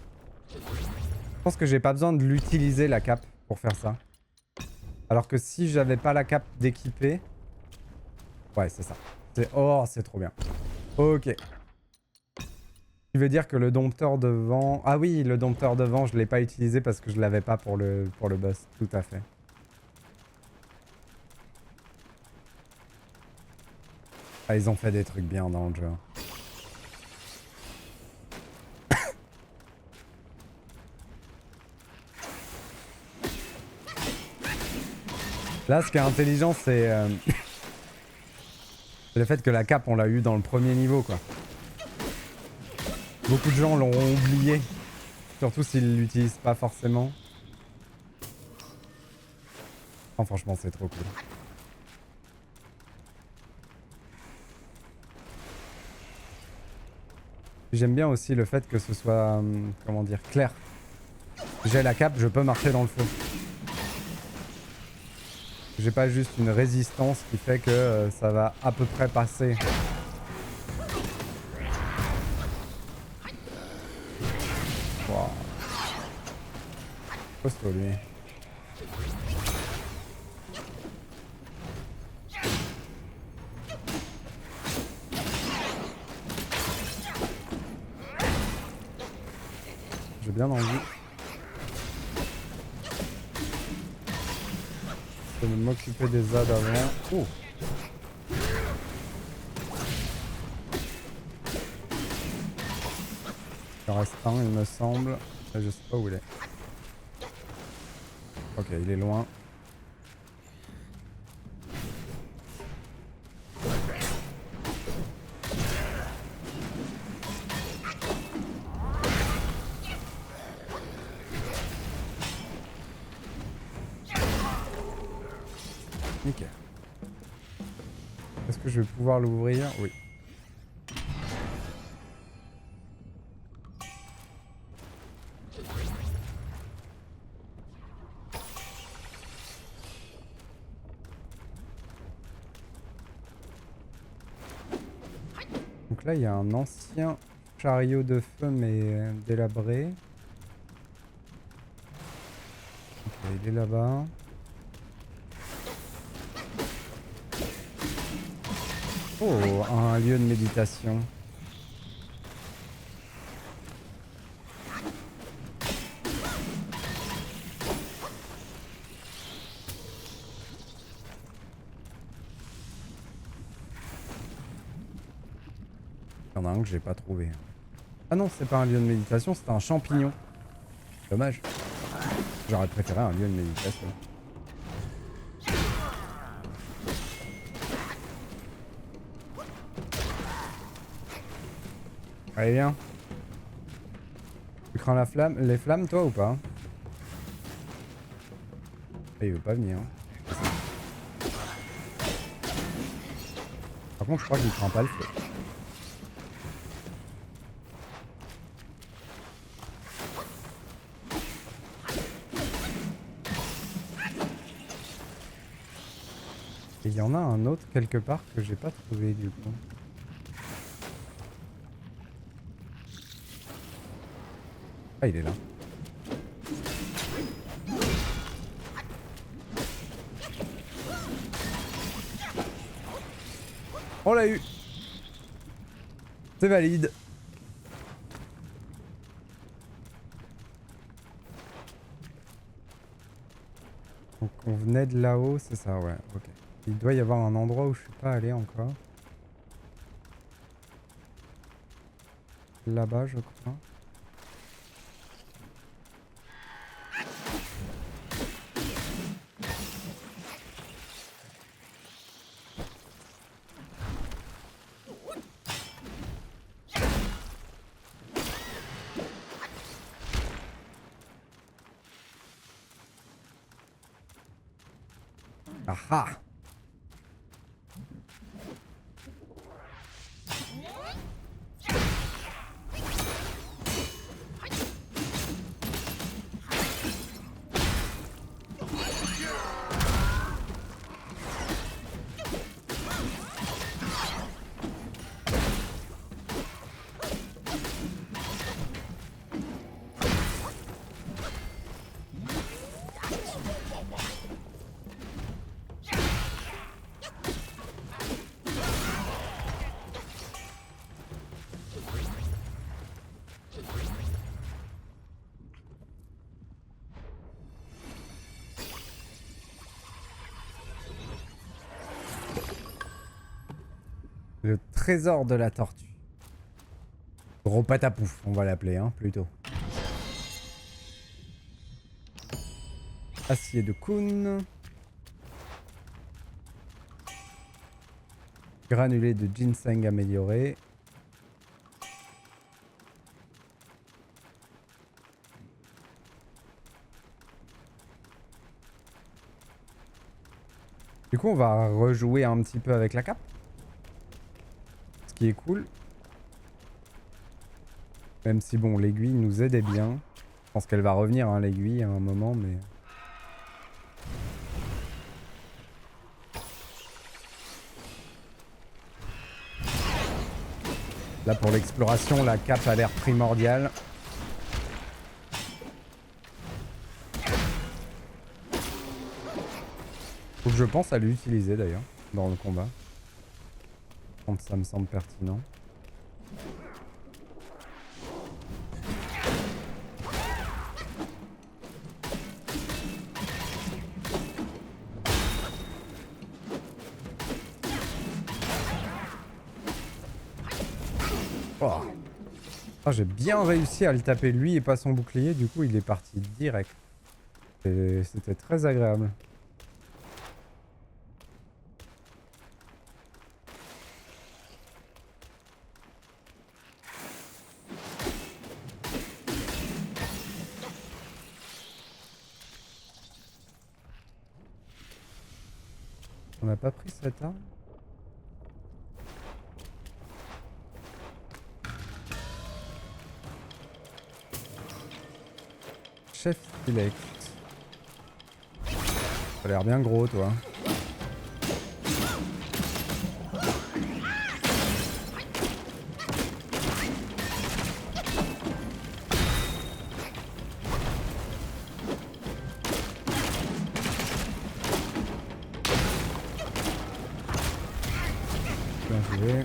Je pense que j'ai pas besoin de l'utiliser la cape pour faire ça. Alors que si j'avais pas la cape d'équiper... Ouais, c'est ça. Oh, c'est trop bien. Ok. Ce qui veut dire que le dompteur de vent... Ah oui, le dompteur de vent, je l'ai pas utilisé parce que je l'avais pas pour le boss. Tout à fait. Ah, ils ont fait des trucs bien dans le jeu. Là, ce qui est intelligent, c'est le fait que la cape, on l'a eu dans le premier niveau, quoi. Beaucoup de gens l'ont oublié. Surtout s'ils l'utilisent pas forcément. Oh, franchement, c'est trop cool. J'aime bien aussi le fait que ce soit, comment dire, clair. J'ai la cape, je peux marcher dans le feu. J'ai pas juste une résistance qui fait que ça va à peu près passer. Wow. Costaud lui. J'ai bien envie de m'occuper des ZAD avant. Oh. Il en reste un, il me semble. Je sais pas où il est. Ok, il est loin. Nickel. Est-ce que je vais pouvoir l'ouvrir? Oui. Donc là, il y a un ancien chariot de feu, mais délabré. Ok, il est là-bas. Oh, un lieu de méditation. Il y en a un que j'ai pas trouvé. Ah non, c'est pas un lieu de méditation, c'est un champignon. Dommage. J'aurais préféré un lieu de méditation. Allez, viens. Tu crains la flamme, les flammes, toi, ou pas? Ah, il veut pas venir. Par contre, je crois qu'il craint pas le feu. Et il y en a un autre quelque part que j'ai pas trouvé du coup. Ah, il est là. On l'a eu. C'est valide. Donc on venait de là-haut, c'est ça, ouais, ok. Il doit y avoir un endroit où je suis pas allé encore. Là-bas, je crois. Aha! trésor de la tortue. Gros patapouf, on va l'appeler, hein, plutôt. Acier de Kun. Granulé de ginseng amélioré. Du coup, on va rejouer un petit peu avec la cape. Ce qui est cool. Même si, bon, l'aiguille nous aidait bien. Je pense qu'elle va revenir, hein, l'aiguille, à un moment, mais... Là, pour l'exploration, la cape a l'air primordiale. Faut que je pense à l'utiliser, d'ailleurs, dans le combat. Quand ça me semble pertinent. Oh. Oh, j'ai bien réussi à le taper lui et pas son bouclier, du coup il est parti direct. C'était très agréable. On n'a pas pris cette arme? Chef Select. Ça a l'air bien gros, toi. Bien joué.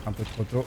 Un peu trop tôt.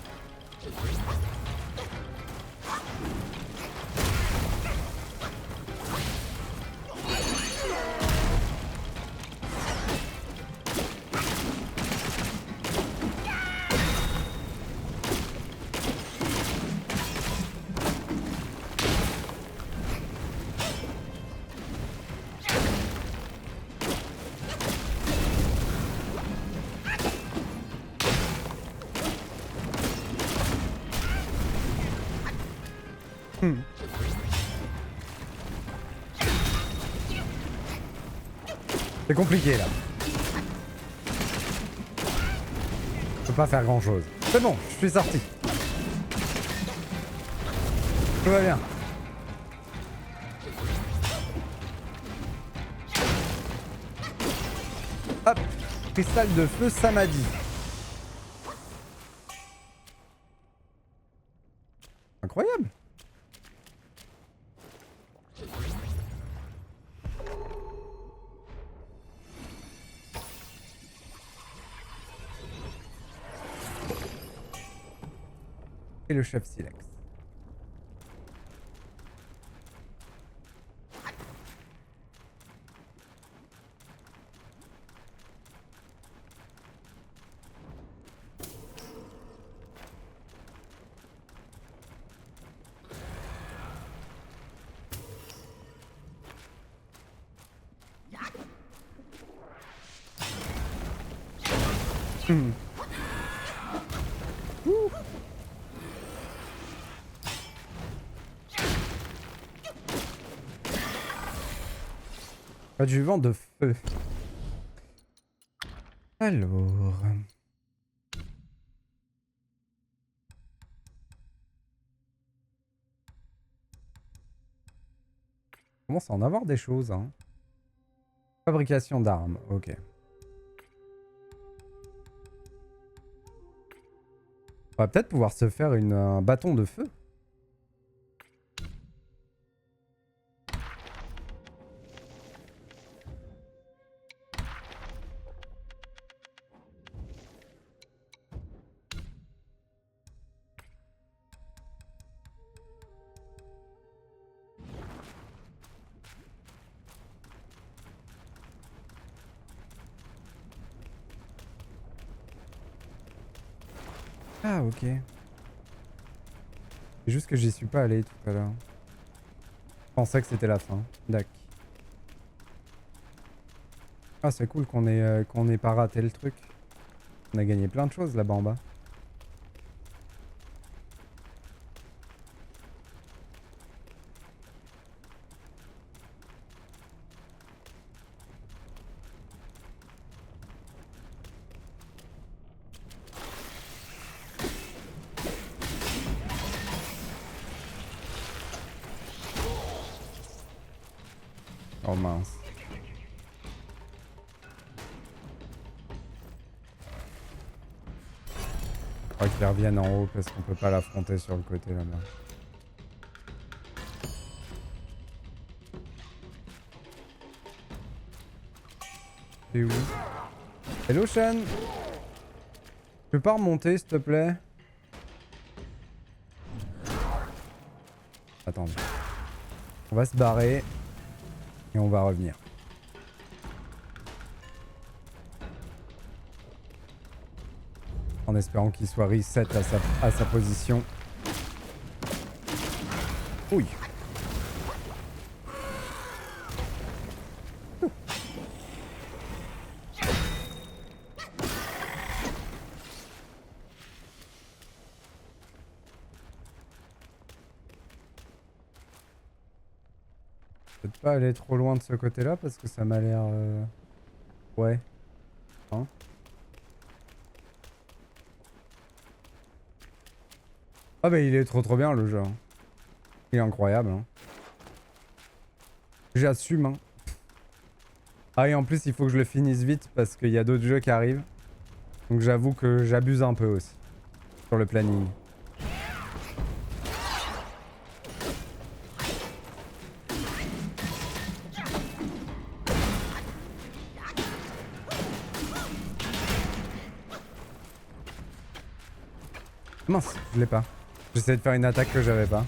C'est compliqué là. Je peux pas faire grand chose. C'est bon, je suis sorti. Tout va bien. Hop, cristal de feu Samadhi. Incroyable. Et le chef Silex. Pas du vent de feu. Alors... On commence à en avoir des choses, hein. Fabrication d'armes, ok. On va peut-être pouvoir se faire un bâton de feu. Ah, ok. C'est juste que j'y suis pas allé tout à l'heure. Je pensais que c'était la fin. D'accord. Ah, c'est cool qu'on ait pas raté le truc. On a gagné plein de choses là-bas en bas. Oh mince. Je crois qu'ils reviennent en haut parce qu'on peut pas l'affronter sur le côté là-bas. C'est où? Hello Sean. Tu peux pas remonter s'il te plaît? Attends. On va se barrer. Et on va revenir. En espérant qu'il soit reset à sa position. Oui. Peut-être pas aller trop loin de ce côté-là parce que ça m'a l'air... Ouais. Hein? Ah bah il est trop bien le jeu. Hein. Il est incroyable. Hein. J'assume. Hein. Ah et en plus il faut que je le finisse vite parce qu'il y a d'autres jeux qui arrivent. Donc j'avoue que j'abuse un peu aussi. Sur le planning. Mince, je l'ai pas. J'essaie de faire une attaque que j'avais pas.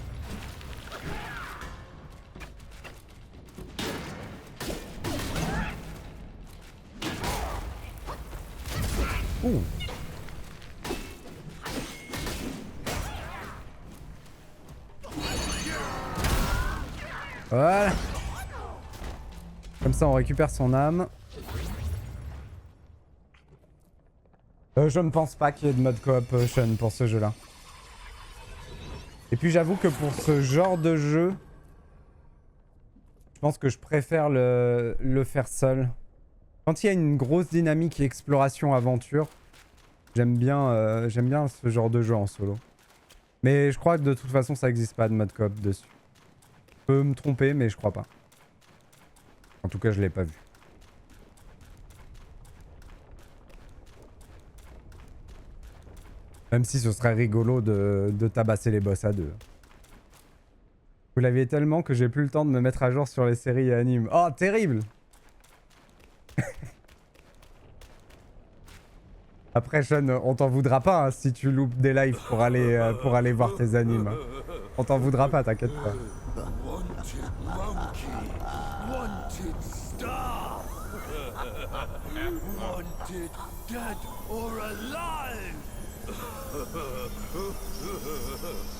Ouh. Voilà. Comme ça on récupère son âme. Je ne pense pas qu'il y ait de mode coop Sean pour ce jeu là. Et puis j'avoue que pour ce genre de jeu, je pense que je préfère le faire seul. Quand il y a une grosse dynamique exploration aventure, j'aime bien ce genre de jeu en solo. Mais je crois que de toute façon ça n'existe pas de mode coop dessus. Je peux me tromper mais je crois pas. En tout cas je l'ai pas vu. Même si ce serait rigolo de tabasser les boss à deux. Vous l'aviez tellement que j'ai plus le temps de me mettre à jour sur les séries et animes. Oh, terrible! Après, Sean, on t'en voudra pas hein, si tu loupes des lives pour aller voir tes animes. Hein. On t'en voudra pas, t'inquiète pas. Wanted monkey, wanted star, wanted dead or alive.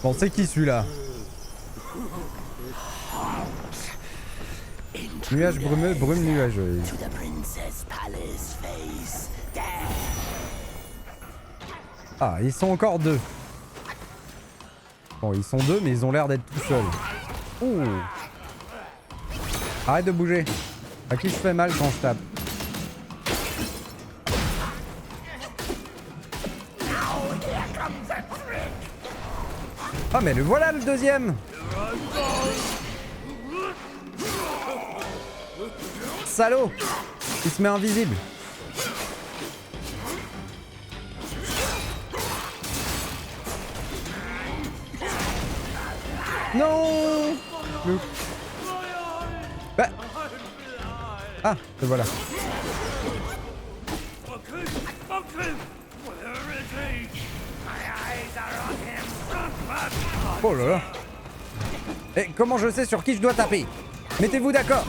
Bon, c'est qui celui-là? Nuage brumeux, brume nuageuse. Ah, ils sont encore deux. Bon, ils sont deux, mais ils ont l'air d'être tout seuls. Ouh. Arrête de bouger. À qui je fais mal quand je tape? Ah mais le voilà le deuxième. Salaud. Il se met invisible. Non. Bah. Ah, le voilà. Oh là là. Et comment je sais sur qui je dois taper? Mettez-vous d'accord.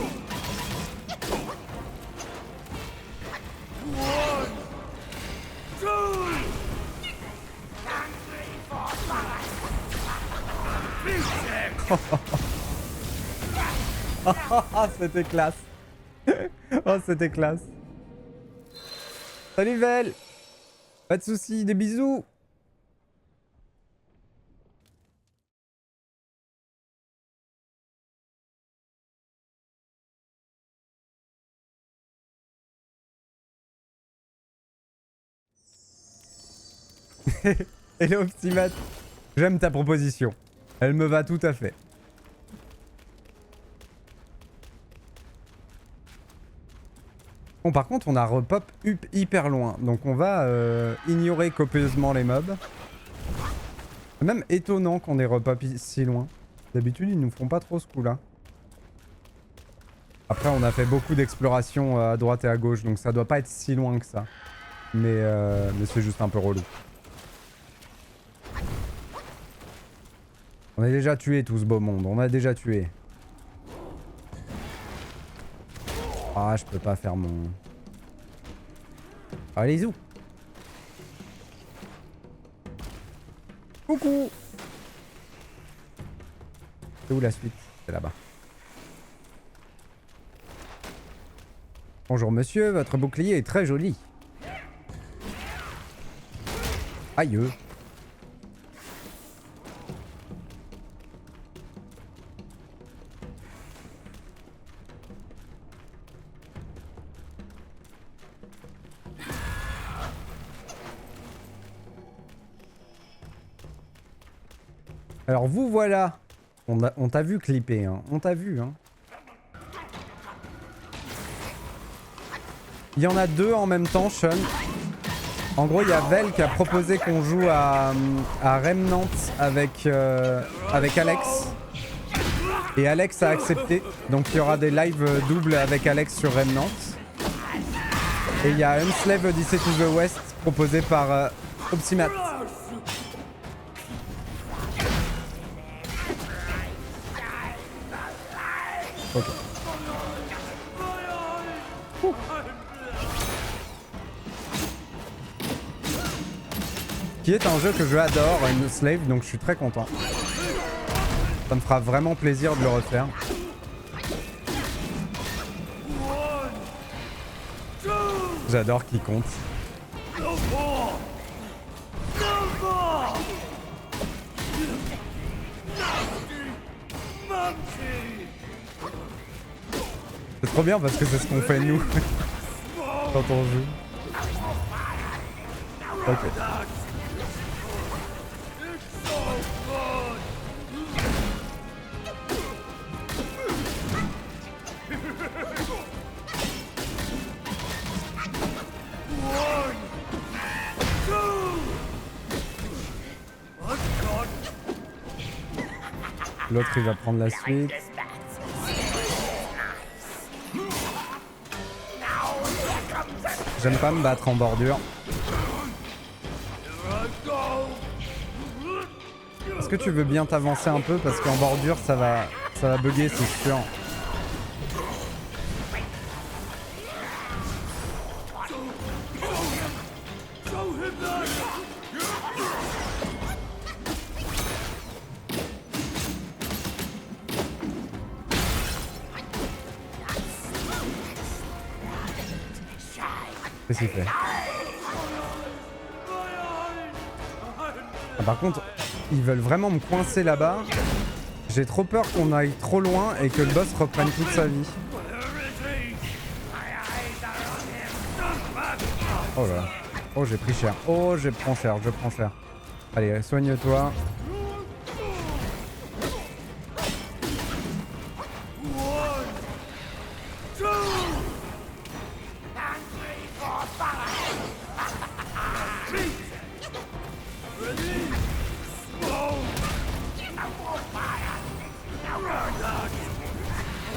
C'était classe. Oh, c'était classe. Salut Vel. Pas de soucis, des bisous. Hello Optimat. J'aime ta proposition. Elle me va tout à fait. Bon, par contre, on a repop hyper loin. Donc, on va ignorer copieusement les mobs. C'est même étonnant qu'on ait repop si loin. D'habitude, ils nous font pas trop ce coup-là. Après, on a fait beaucoup d'exploration à droite et à gauche. Donc, ça doit pas être si loin que ça. Mais c'est juste un peu relou. On a déjà tué tout ce beau monde. On a déjà tué. Ah, je peux pas faire mon... Allez, où? Coucou. C'est où la suite? C'est là-bas. Bonjour monsieur, votre bouclier est très joli. Aïe. Alors vous voilà. On t'a vu clipper, hein. On t'a vu, hein. Il y en a deux en même temps, Sean. En gros, il y a Vel qui a proposé qu'on joue à Remnant avec Alex. Et Alex a accepté. Donc il y aura des lives doubles avec Alex sur Remnant. Et il y a Unslave Odyssey to the West proposé par Optimat. Ok. Qui est un jeu que je adore, Unslave, donc je suis très content. Ça me fera vraiment plaisir de le refaire. J'adore qui compte. C'est trop bien parce que c'est ce qu'on fait nous quand on joue. Ok. L'autre il va prendre la suite. J'aime pas me battre en bordure. Est-ce que tu veux bien t'avancer un peu parce qu'en bordure ça va bugger, c'est sûr. Qu'est-ce qu'il fait? Ah, par contre, ils veulent vraiment me coincer là-bas. J'ai trop peur qu'on aille trop loin et que le boss reprenne toute sa vie. Oh là. Oh, j'ai pris cher. Oh, je prends cher, je prends cher. Allez, soigne-toi.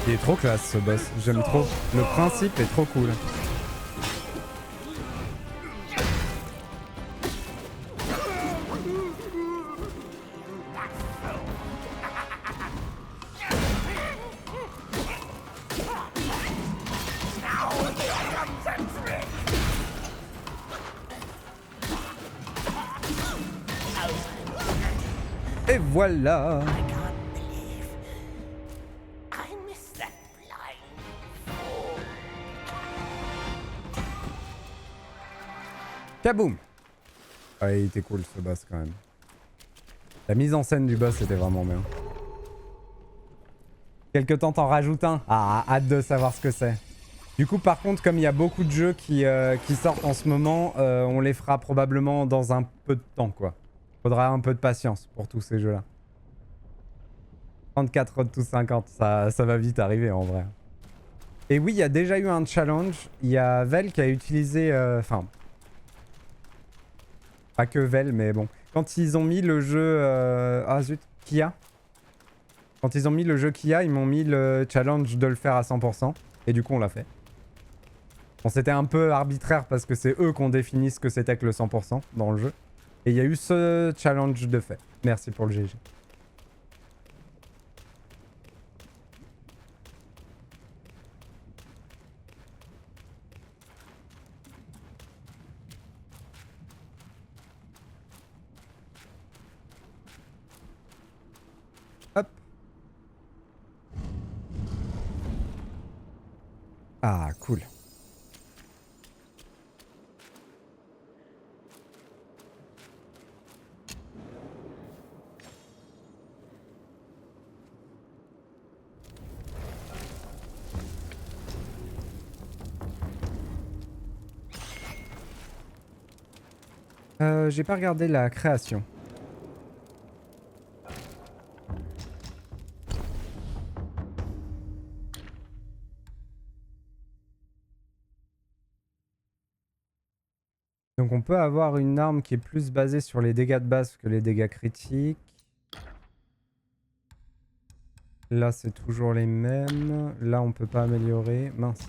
Il est trop classe ce boss, j'aime trop. Le principe est trop cool. Et voilà. Kaboum! Ouais, il était cool ce boss quand même. La mise en scène du boss était vraiment bien. Quelque temps t'en rajoutes un. Ah, hâte de savoir ce que c'est. Du coup, par contre, comme il y a beaucoup de jeux qui sortent en ce moment, on les fera probablement dans un peu de temps, quoi. Faudra un peu de patience pour tous ces jeux-là. 34 Road to 50, ça va vite arriver en vrai. Et oui, il y a déjà eu un challenge. Il y a Vel qui a utilisé... Enfin... pas que Vel, mais bon. Quand ils ont mis le jeu... Ah zut, Kia. Quand ils ont mis le jeu Kia, ils m'ont mis le challenge de le faire à 100%. Et du coup, on l'a fait. Bon, c'était un peu arbitraire parce que c'est eux qui ont défini ce que c'était que le 100% dans le jeu. Et il y a eu ce challenge de fait. Merci pour le GG. Hop. Ah, cool. J'ai pas regardé la création. Donc on peut avoir une arme qui est plus basée sur les dégâts de base que les dégâts critiques. Là c'est toujours les mêmes. Là on peut pas améliorer. Mince.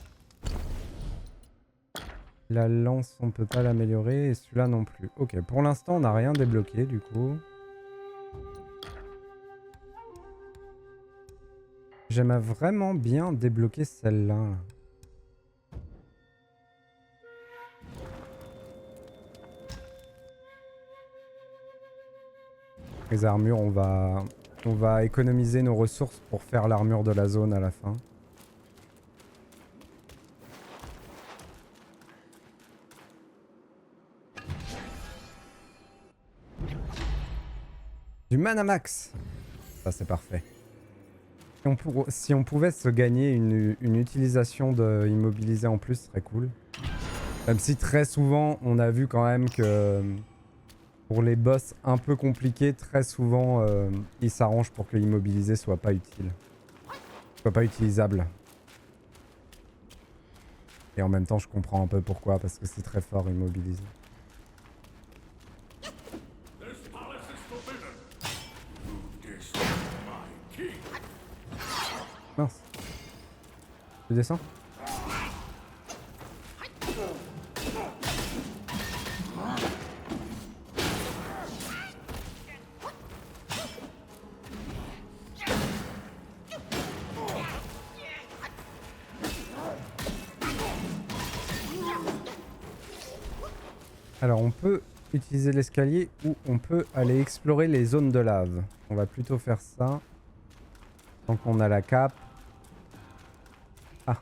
La lance on peut pas l'améliorer et celui-là non plus. Ok, pour l'instant on n'a rien débloqué du coup. J'aimerais vraiment bien débloquer celle-là. Les armures, on va économiser nos ressources pour faire l'armure de la zone à la fin. Du mana max. Ça c'est parfait. Si on pouvait se gagner une utilisation de immobiliser en plus, ce serait cool. Même si très souvent, on a vu quand même que pour les boss un peu compliqués, très souvent, ils s'arrangent pour que l'immobiliser soit pas utile. Soit pas utilisable. Et en même temps, je comprends un peu pourquoi, parce que c'est très fort immobiliser. Mince. Je descends. Alors on peut utiliser l'escalier ou on peut aller explorer les zones de lave. On va plutôt faire ça. Tant qu'on a la cape. Ah.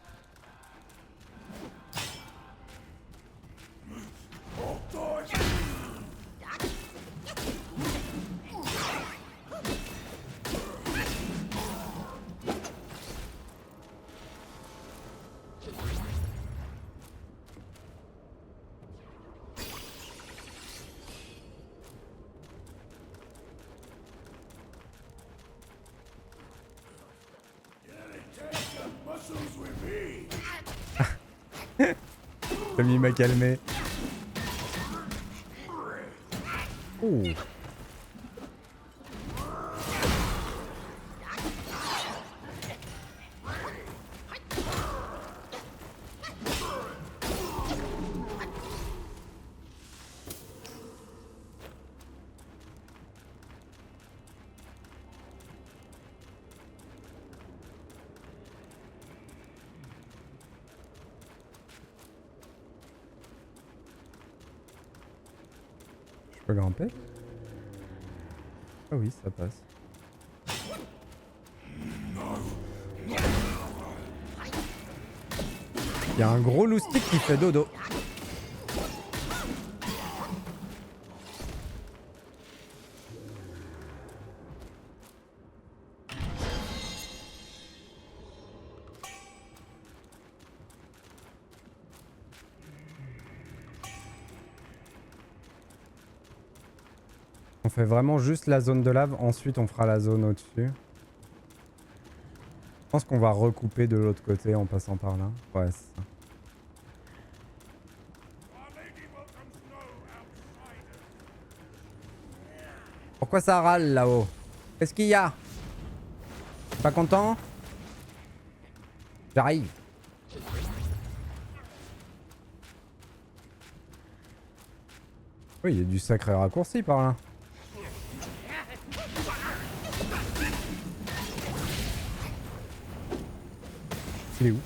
Tommy m'a calmé. Oh. Je peux grimper? Ah oui, ça passe. Il y a un gros loustic qui fait dodo. On fait vraiment juste la zone de lave, ensuite on fera la zone au-dessus. Je pense qu'on va recouper de l'autre côté en passant par là. Ouais, c'est ça. Pourquoi ça râle là-haut? Qu'est-ce qu'il y a? Pas content? J'arrive. Oui, il y a du sacré raccourci par là. Il est où?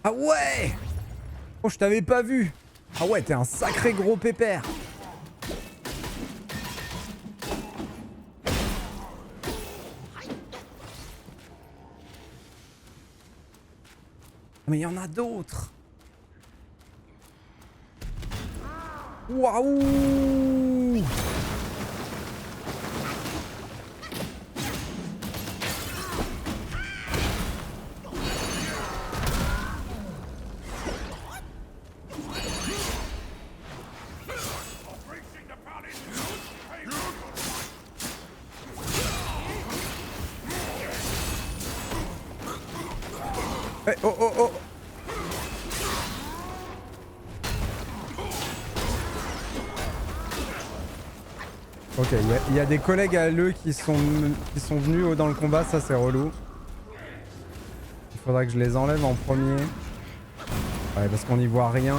Ah ouais! Oh, je t'avais pas vu! Ah ouais, t'es un sacré gros pépère! Mais il y en a d'autres! Waouh! Eh, oh oh oh! Ok, il y a des collègues à eux qui sont venus dans le combat, ça c'est relou. Il faudra que je les enlève en premier. Ouais, parce qu'on n'y voit rien.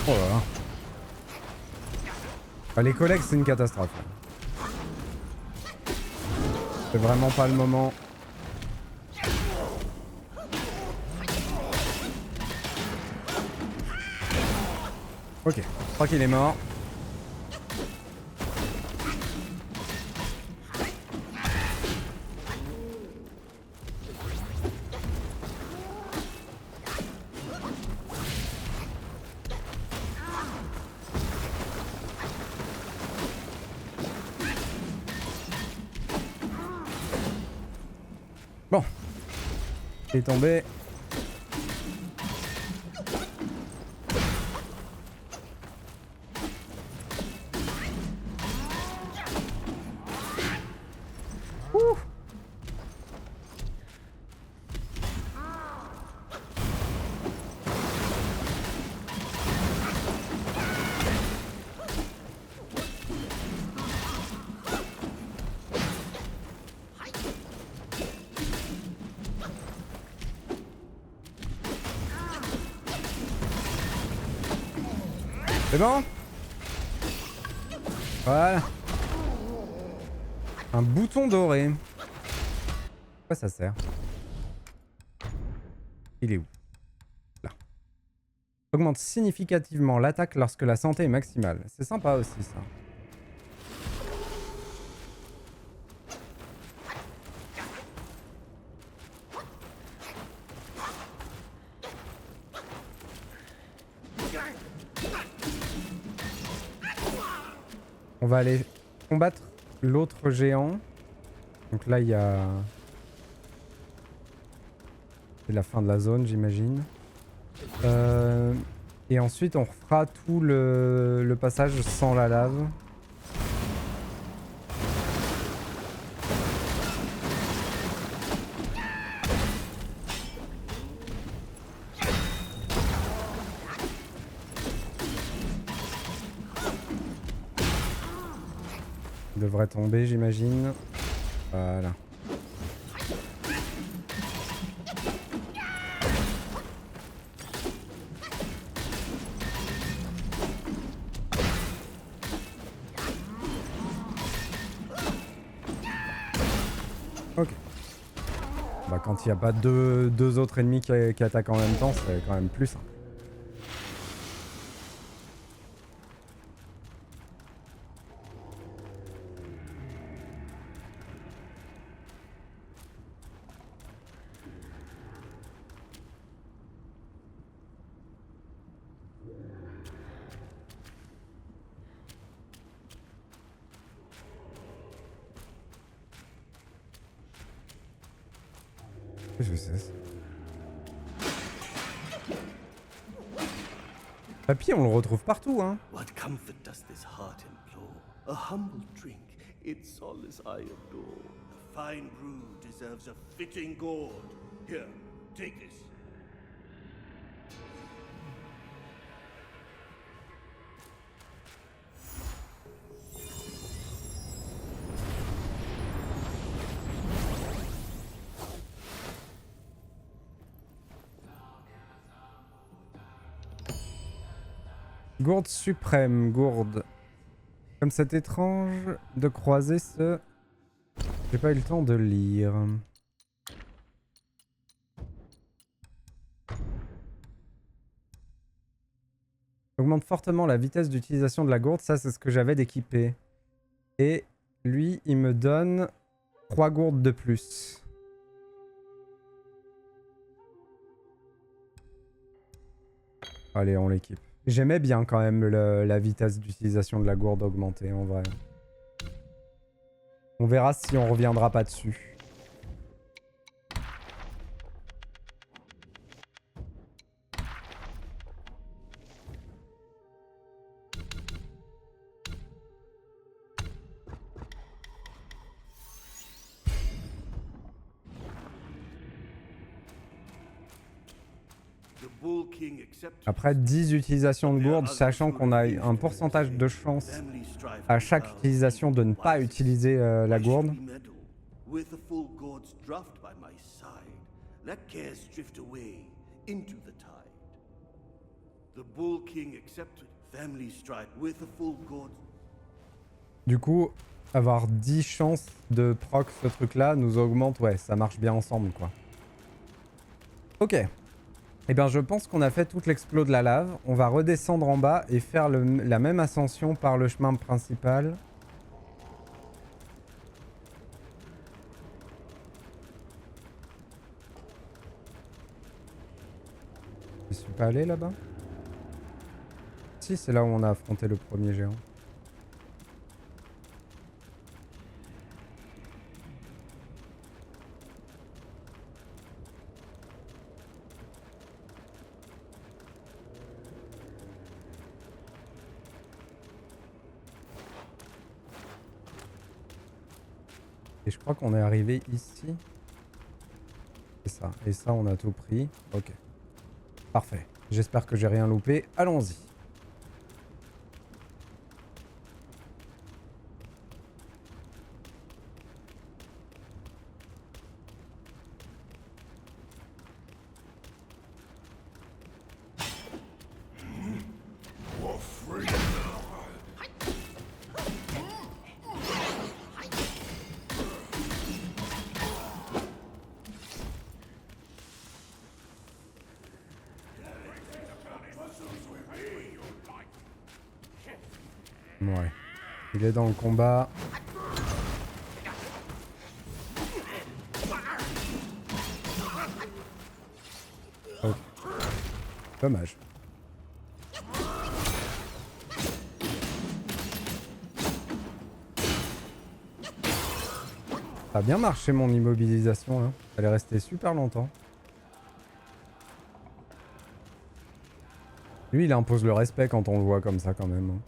Oh là là. Bah, les collègues, c'est une catastrophe. C'est vraiment pas le moment. Ok, je crois qu'il est mort. Bon. Il est tombé. Ouh. C'est bon? Voilà. Un bouton doré. Pourquoi ça sert? Il est où? Là. Augmente significativement l'attaque lorsque la santé est maximale. C'est sympa aussi ça. On va aller combattre l'autre géant. Donc là, il y a... C'est la fin de la zone, j'imagine. Et ensuite, on refera tout le passage sans la lave. Il devrait tomber, j'imagine. Voilà. Ok. Bah quand il n'y a pas deux autres ennemis qui attaquent en même temps, c'est quand même plus simple. Qu'est-ce que c'est ça? Papy, on le retrouve partout, hein. What comfort does this heart implore? A humble drink, its solace I adore. A fine brew deserves a fitting gourd. Here, take this. Gourde suprême, gourde. Comme c'est étrange de croiser ce... J'ai pas eu le temps de lire. Augmente fortement la vitesse d'utilisation de la gourde, ça c'est ce que j'avais d'équipé. Et lui, il me donne 3 gourdes de plus. Allez, on l'équipe. J'aimais bien quand même la vitesse d'utilisation de la gourde augmentée en vrai. On verra si on reviendra pas dessus. The Bull King accepted. Après 10 utilisations de gourde, sachant qu'on a un pourcentage de chance Family strife à chaque utilisation de ne pas utiliser la gourde. With a full gourd's draft by my side, let cares drift away into the tide. The Bull King accepted. Family strife with a full gourd. Du coup, avoir 10 chances de proc ce truc là nous augmente, ouais, ça marche bien ensemble quoi. Ok. Eh bien je pense qu'on a fait toute l'explo de la lave. On va redescendre en bas et faire la même ascension par le chemin principal. Je suis pas allé là-bas? Si, c'est là où on a affronté le premier géant. Et je crois qu'on est arrivé ici. C'est ça. Et ça, on a tout pris. Ok. Parfait. J'espère que j'ai rien loupé. Allons-y. Ouais. Il est dans le combat. Ok. Dommage. Ça a bien marché mon immobilisation là. Elle est restée super longtemps. Lui il impose le respect quand on le voit comme ça quand même.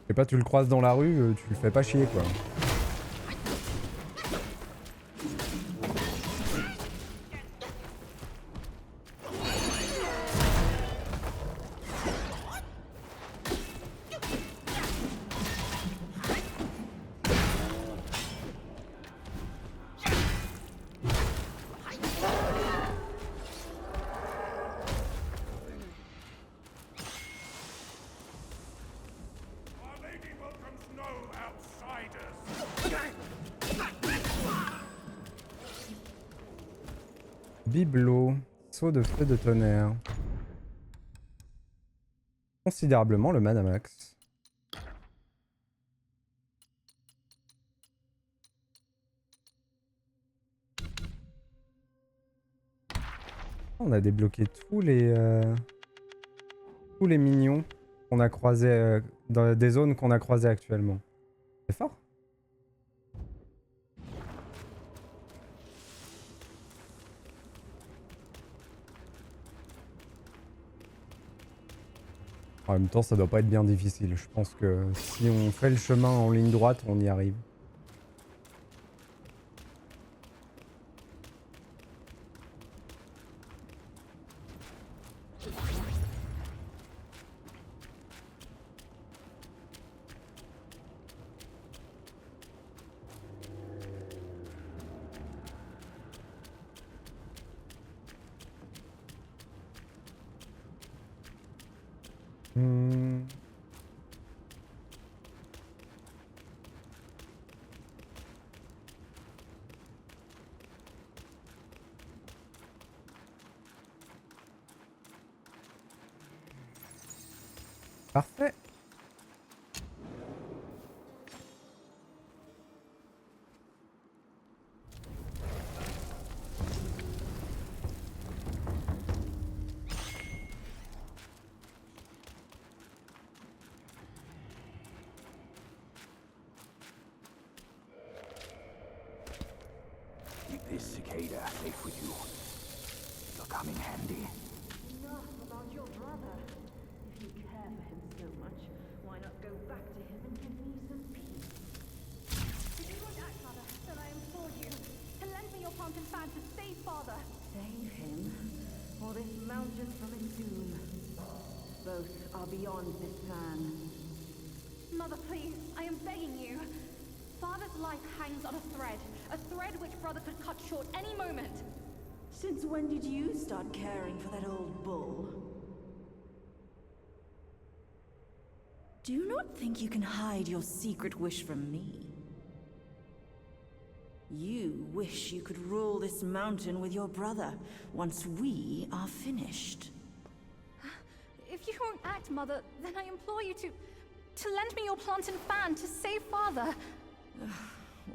Je sais pas, tu le croises dans la rue, tu le fais pas chier quoi. Bibelot, saut de feu de tonnerre. Considérablement le mana max. On a débloqué tous les mignons qu'on a croisés dans des zones qu'on a croisées actuellement. C'est fort. En même temps, ça doit pas être bien difficile. Je pense que si on fait le chemin en ligne droite, on y arrive. Hmm. Parfait. Keep this cicada safe with you. It'll come in handy. Enough about your brother. If you care for him so much, why not go back to him and give me some peace? If you won't act, Mother, then I implore you to lend me your plant and fan to save Father. Save him, or this mountain from its doom. Both are beyond this plan. Mother, please, I am begging you. Father's life hangs on a thread which Brother could cut short any moment. Since when did you start caring for that old bull? Do you not think you can hide your secret wish from me? You wish you could rule this mountain with your brother once we are finished. If you won't act, Mother, then I implore you to lend me your plant and fan to save Father.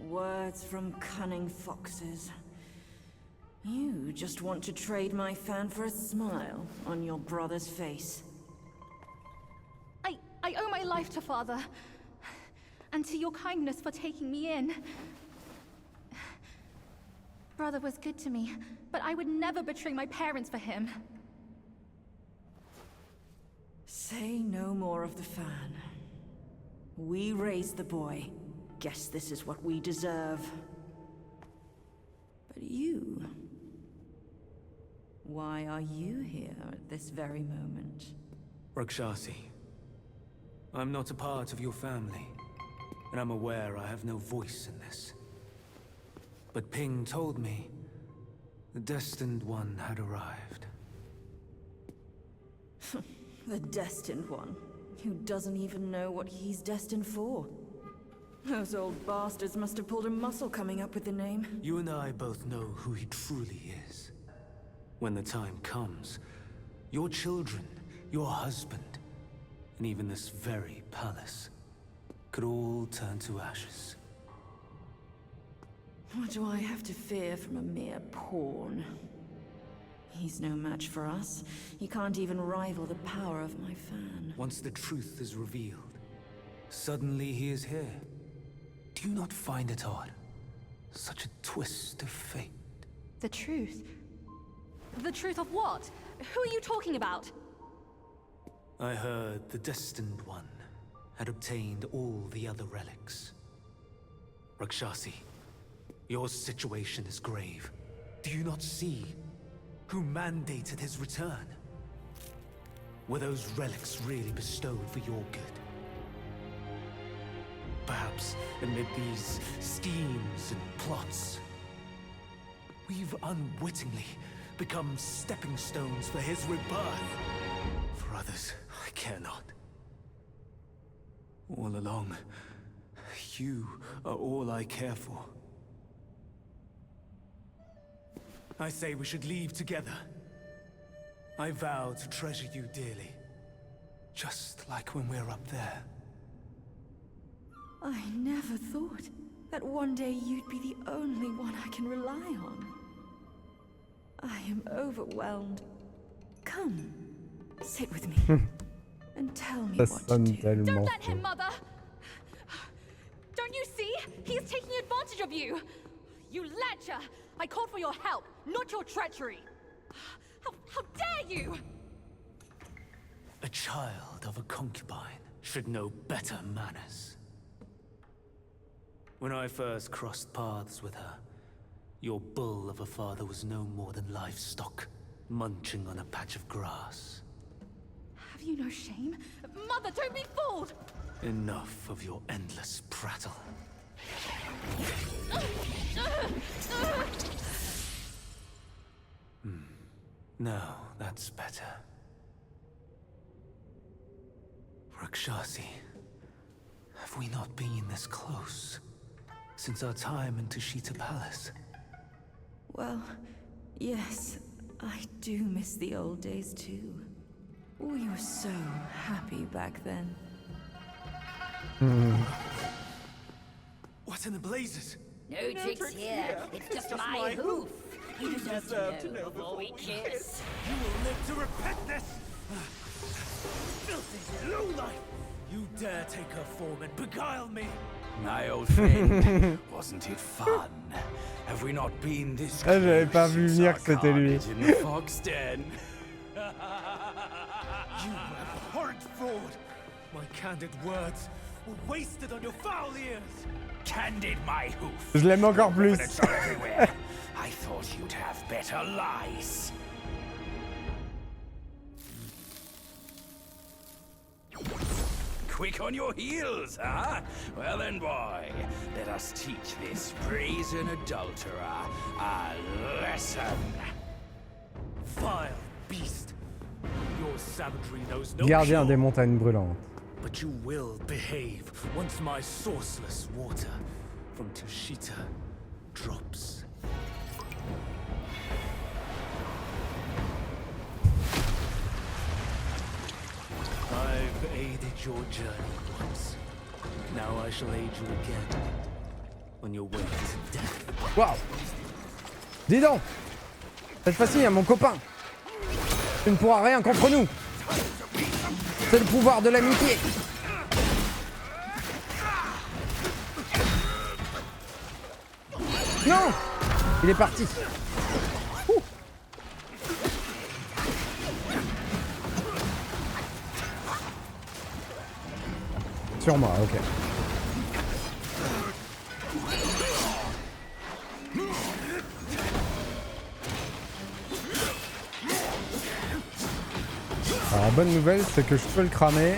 Words from cunning foxes. You just want to trade my fan for a smile on your brother's face. I owe my life to Father, and to your kindness for taking me in. Brother was good to me, but I would never betray my parents for him. Say no more of the fan. We raised the boy. Guess this is what we deserve. But you... why are you here at this very moment? Rakshasi, I'm not a part of your family, and I'm aware I have no voice in this. But Ping told me the Destined One had arrived. The Destined One, who doesn't even know what he's destined for. Those old bastards must have pulled a muscle coming up with the name. You and I both know who he truly is. When the time comes, your children, your husband, and even this very palace could all turn to ashes. What do I have to fear from a mere pawn? He's no match for us. He can't even rival the power of my fan. Once the truth is revealed, suddenly he is here. Do you not find it odd? Such a twist of fate. The truth? The truth of what? Who are you talking about? I heard the Destined One had obtained all the other relics. Rakshasi, your situation is grave. Do you not see who mandated his return? Were those relics really bestowed for your good? Perhaps amid these schemes and plots, we've unwittingly become stepping stones for his rebirth. For others, I care not. All along, you are all I care for. I say we should leave together. I vow to treasure you dearly, just like when we're up there. I never thought that one day you'd be the only one I can rely on. I am overwhelmed. Come, sit with me, and tell me Ça what to sonne do. tellement Don't let faux. him, Mother! Don't is taking advantage of you! You lecher! I called for your help, not your treachery! How dare you! A child of a concubine should know better manners. When I first crossed paths with her, your bull of a father was no more than livestock, munching on a patch of grass. Have you no shame? Mother, don't be fooled! Enough of your endless prattle. Now, that's better. Rakshasi, have we not been this close since our time in Tushita Palace? Well, yes, I do miss the old days too. We were so happy back then. What in the blazes? No tricks here. It's just my hoof. You deserve to know before we kiss. You will live to repent this! Filthy lowlife! You dare take her form and beguile me! My old friend, wasn't it fun? Have we not been this Ah, j'avais pas vu since venir our que c'était lui. carnage in the fox den? You abhorrent fraud! My candid words were wasted on your foul ears! Candid my hoof. Je l'aime encore plus. It's everywhere. I thought you'd have better lies. Quick on your heels, huh? Well then, boy, let us teach this brazen adulterer a lesson. Vile beast! Your savagery knows no Gardien cure, des montagnes brûlantes. but you will behave once my sourceless water from Tushita drops. I've aided your journey once. Now I shall aid you again on your way to death. Waouh! Dis donc! Cette fois-ci, il y a mon copain! Tu ne pourras rien contre nous! C'est le pouvoir de l'amitié! Non! Il est parti! Ouh. Sur moi, ok. Alors la bonne nouvelle c'est que je peux le cramer.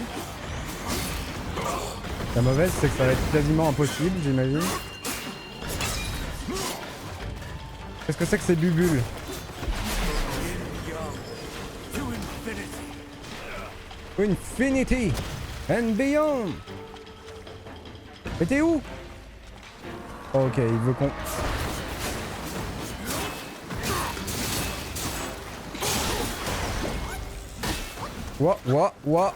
La mauvaise c'est que ça va être quasiment impossible j'imagine. Qu'est-ce que c'est que ces bubules? Infinity and beyond. Mais t'es où? Ok, il veut qu'on... Ouah.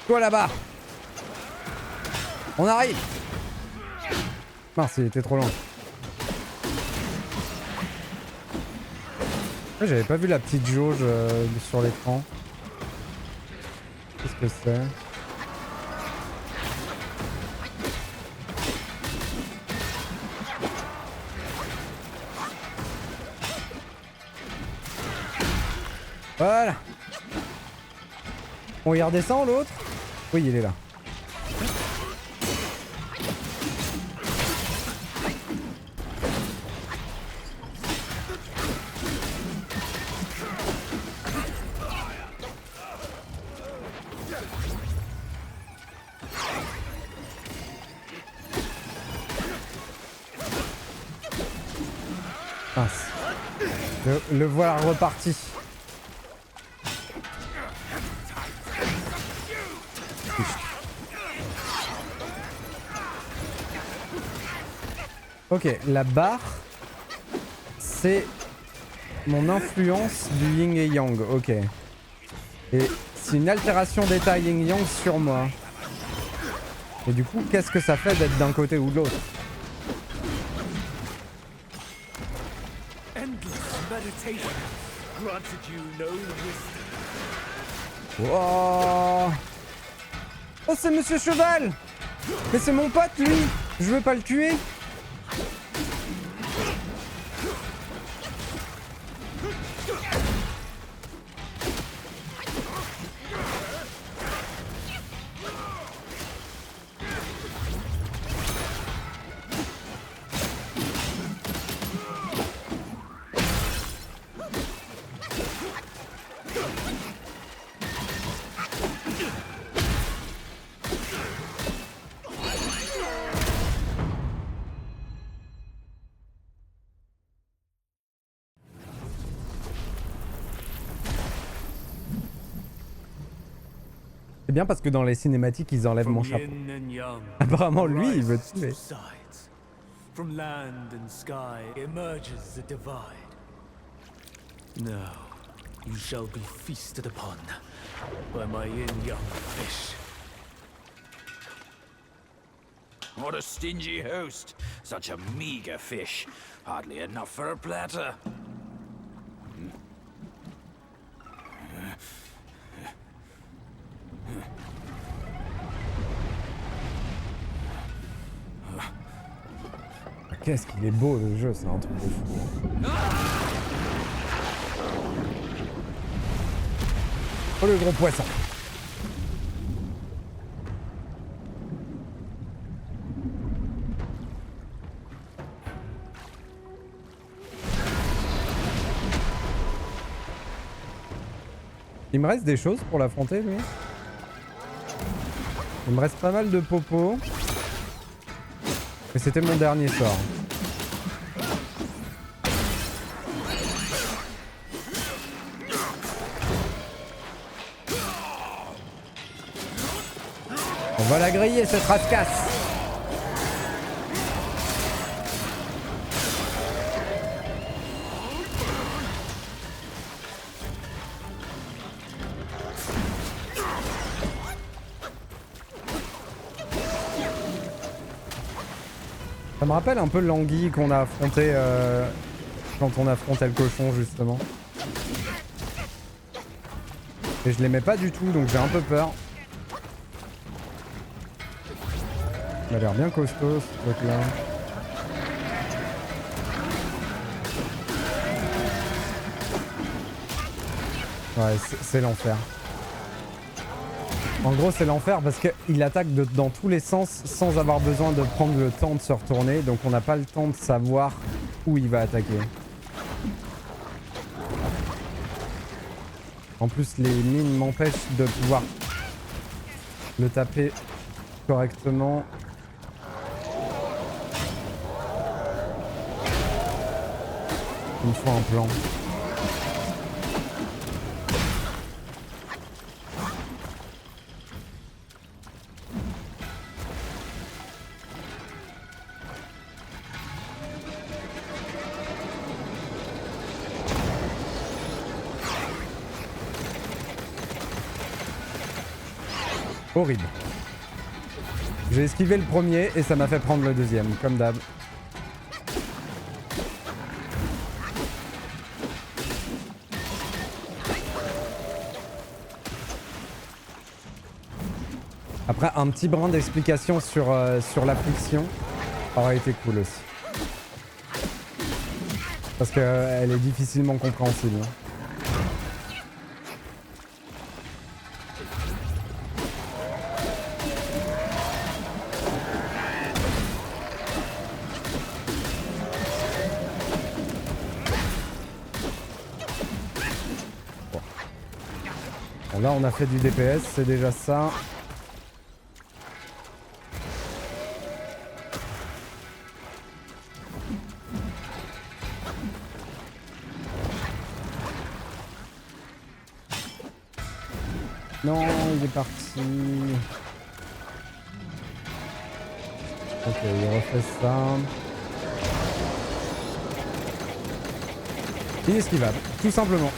Toi là-bas. On arrive. Mince, il était trop loin. J'avais pas vu la petite jauge sur l'écran. Qu'est-ce que c'est? Voilà. On y redescend l'autre? Oui, il est là. Mince. Le voilà reparti. Ok, la barre, c'est mon influence du yin et yang. Ok. Et c'est une altération d'état yin yang sur moi. Et du coup, qu'est-ce que ça fait d'être d'un côté ou de l'autre? Oh, oh, c'est Monsieur Cheval. Mais c'est mon pote, lui. Je veux pas le tuer. C'est bien parce que dans les cinématiques, ils enlèvent mon chapeau. Apparemment, lui, il veut tuer. From land and sky emerges a divide. Now, you shall be feasted upon by my yin-yang fish. What a stingy host. Such a meager fish. Hardly enough for a platter. Qu'est-ce qu'il est beau le jeu, c'est un truc de fou. Oh le gros poisson. Il me reste des choses pour l'affronter lui. Il me reste pas mal de popos. Et c'était mon dernier sort. On va la griller cette rascasse. Ça me rappelle un peu l'anguille qu'on a affronté quand on affrontait le cochon justement. Et je l'aimais pas du tout donc j'ai un peu peur. Il a l'air bien costaud ce truc là. Ouais c'est l'enfer. En gros c'est l'enfer parce qu'il attaque dans tous les sens sans avoir besoin de prendre le temps de se retourner. Donc on n'a pas le temps de savoir où il va attaquer. En plus les mines m'empêchent de pouvoir le taper correctement. Il me faut un plan. Horrible. J'ai esquivé le premier et ça m'a fait prendre le deuxième, comme d'hab. Après, un petit brin d'explication sur l'affliction aurait été cool aussi. Parce qu'elle est difficilement compréhensible. Bon, là, on a fait du DPS, c'est déjà ça. Non, il est parti. Ok, il refait ça. Inesquivable, tout simplement.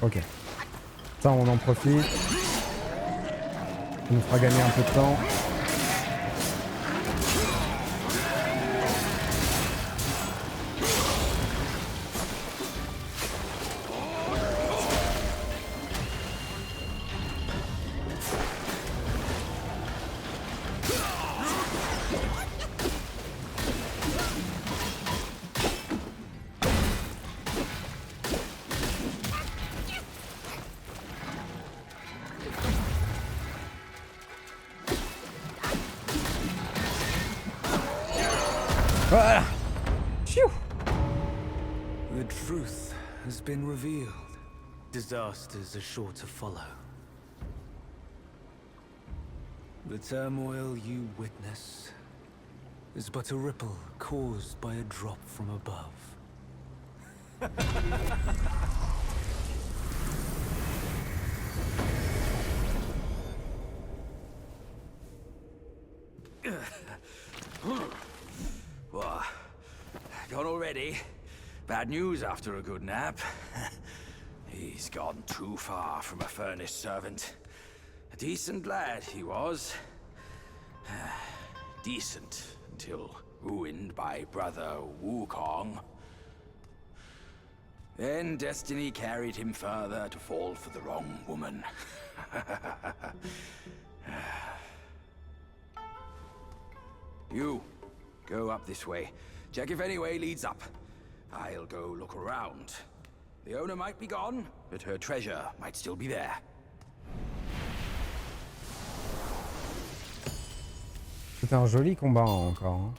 Ok. Ça, on en profite. Ça nous fera gagner un peu de temps. Voilà. Phew. The truth has been revealed. Disasters are sure to follow. The turmoil you witness is but a ripple caused by a drop from above. What? Gone already? Bad news after a good nap. He's gone too far from a furnace servant. A decent lad he was. Decent until ruined by brother Wukong. Then destiny carried him further to fall for the wrong woman. You, go up this way. Check if any way leads up. I'll go look around. The owner might be gone, but her treasure might still be there. C'était un joli combat encore. Hein.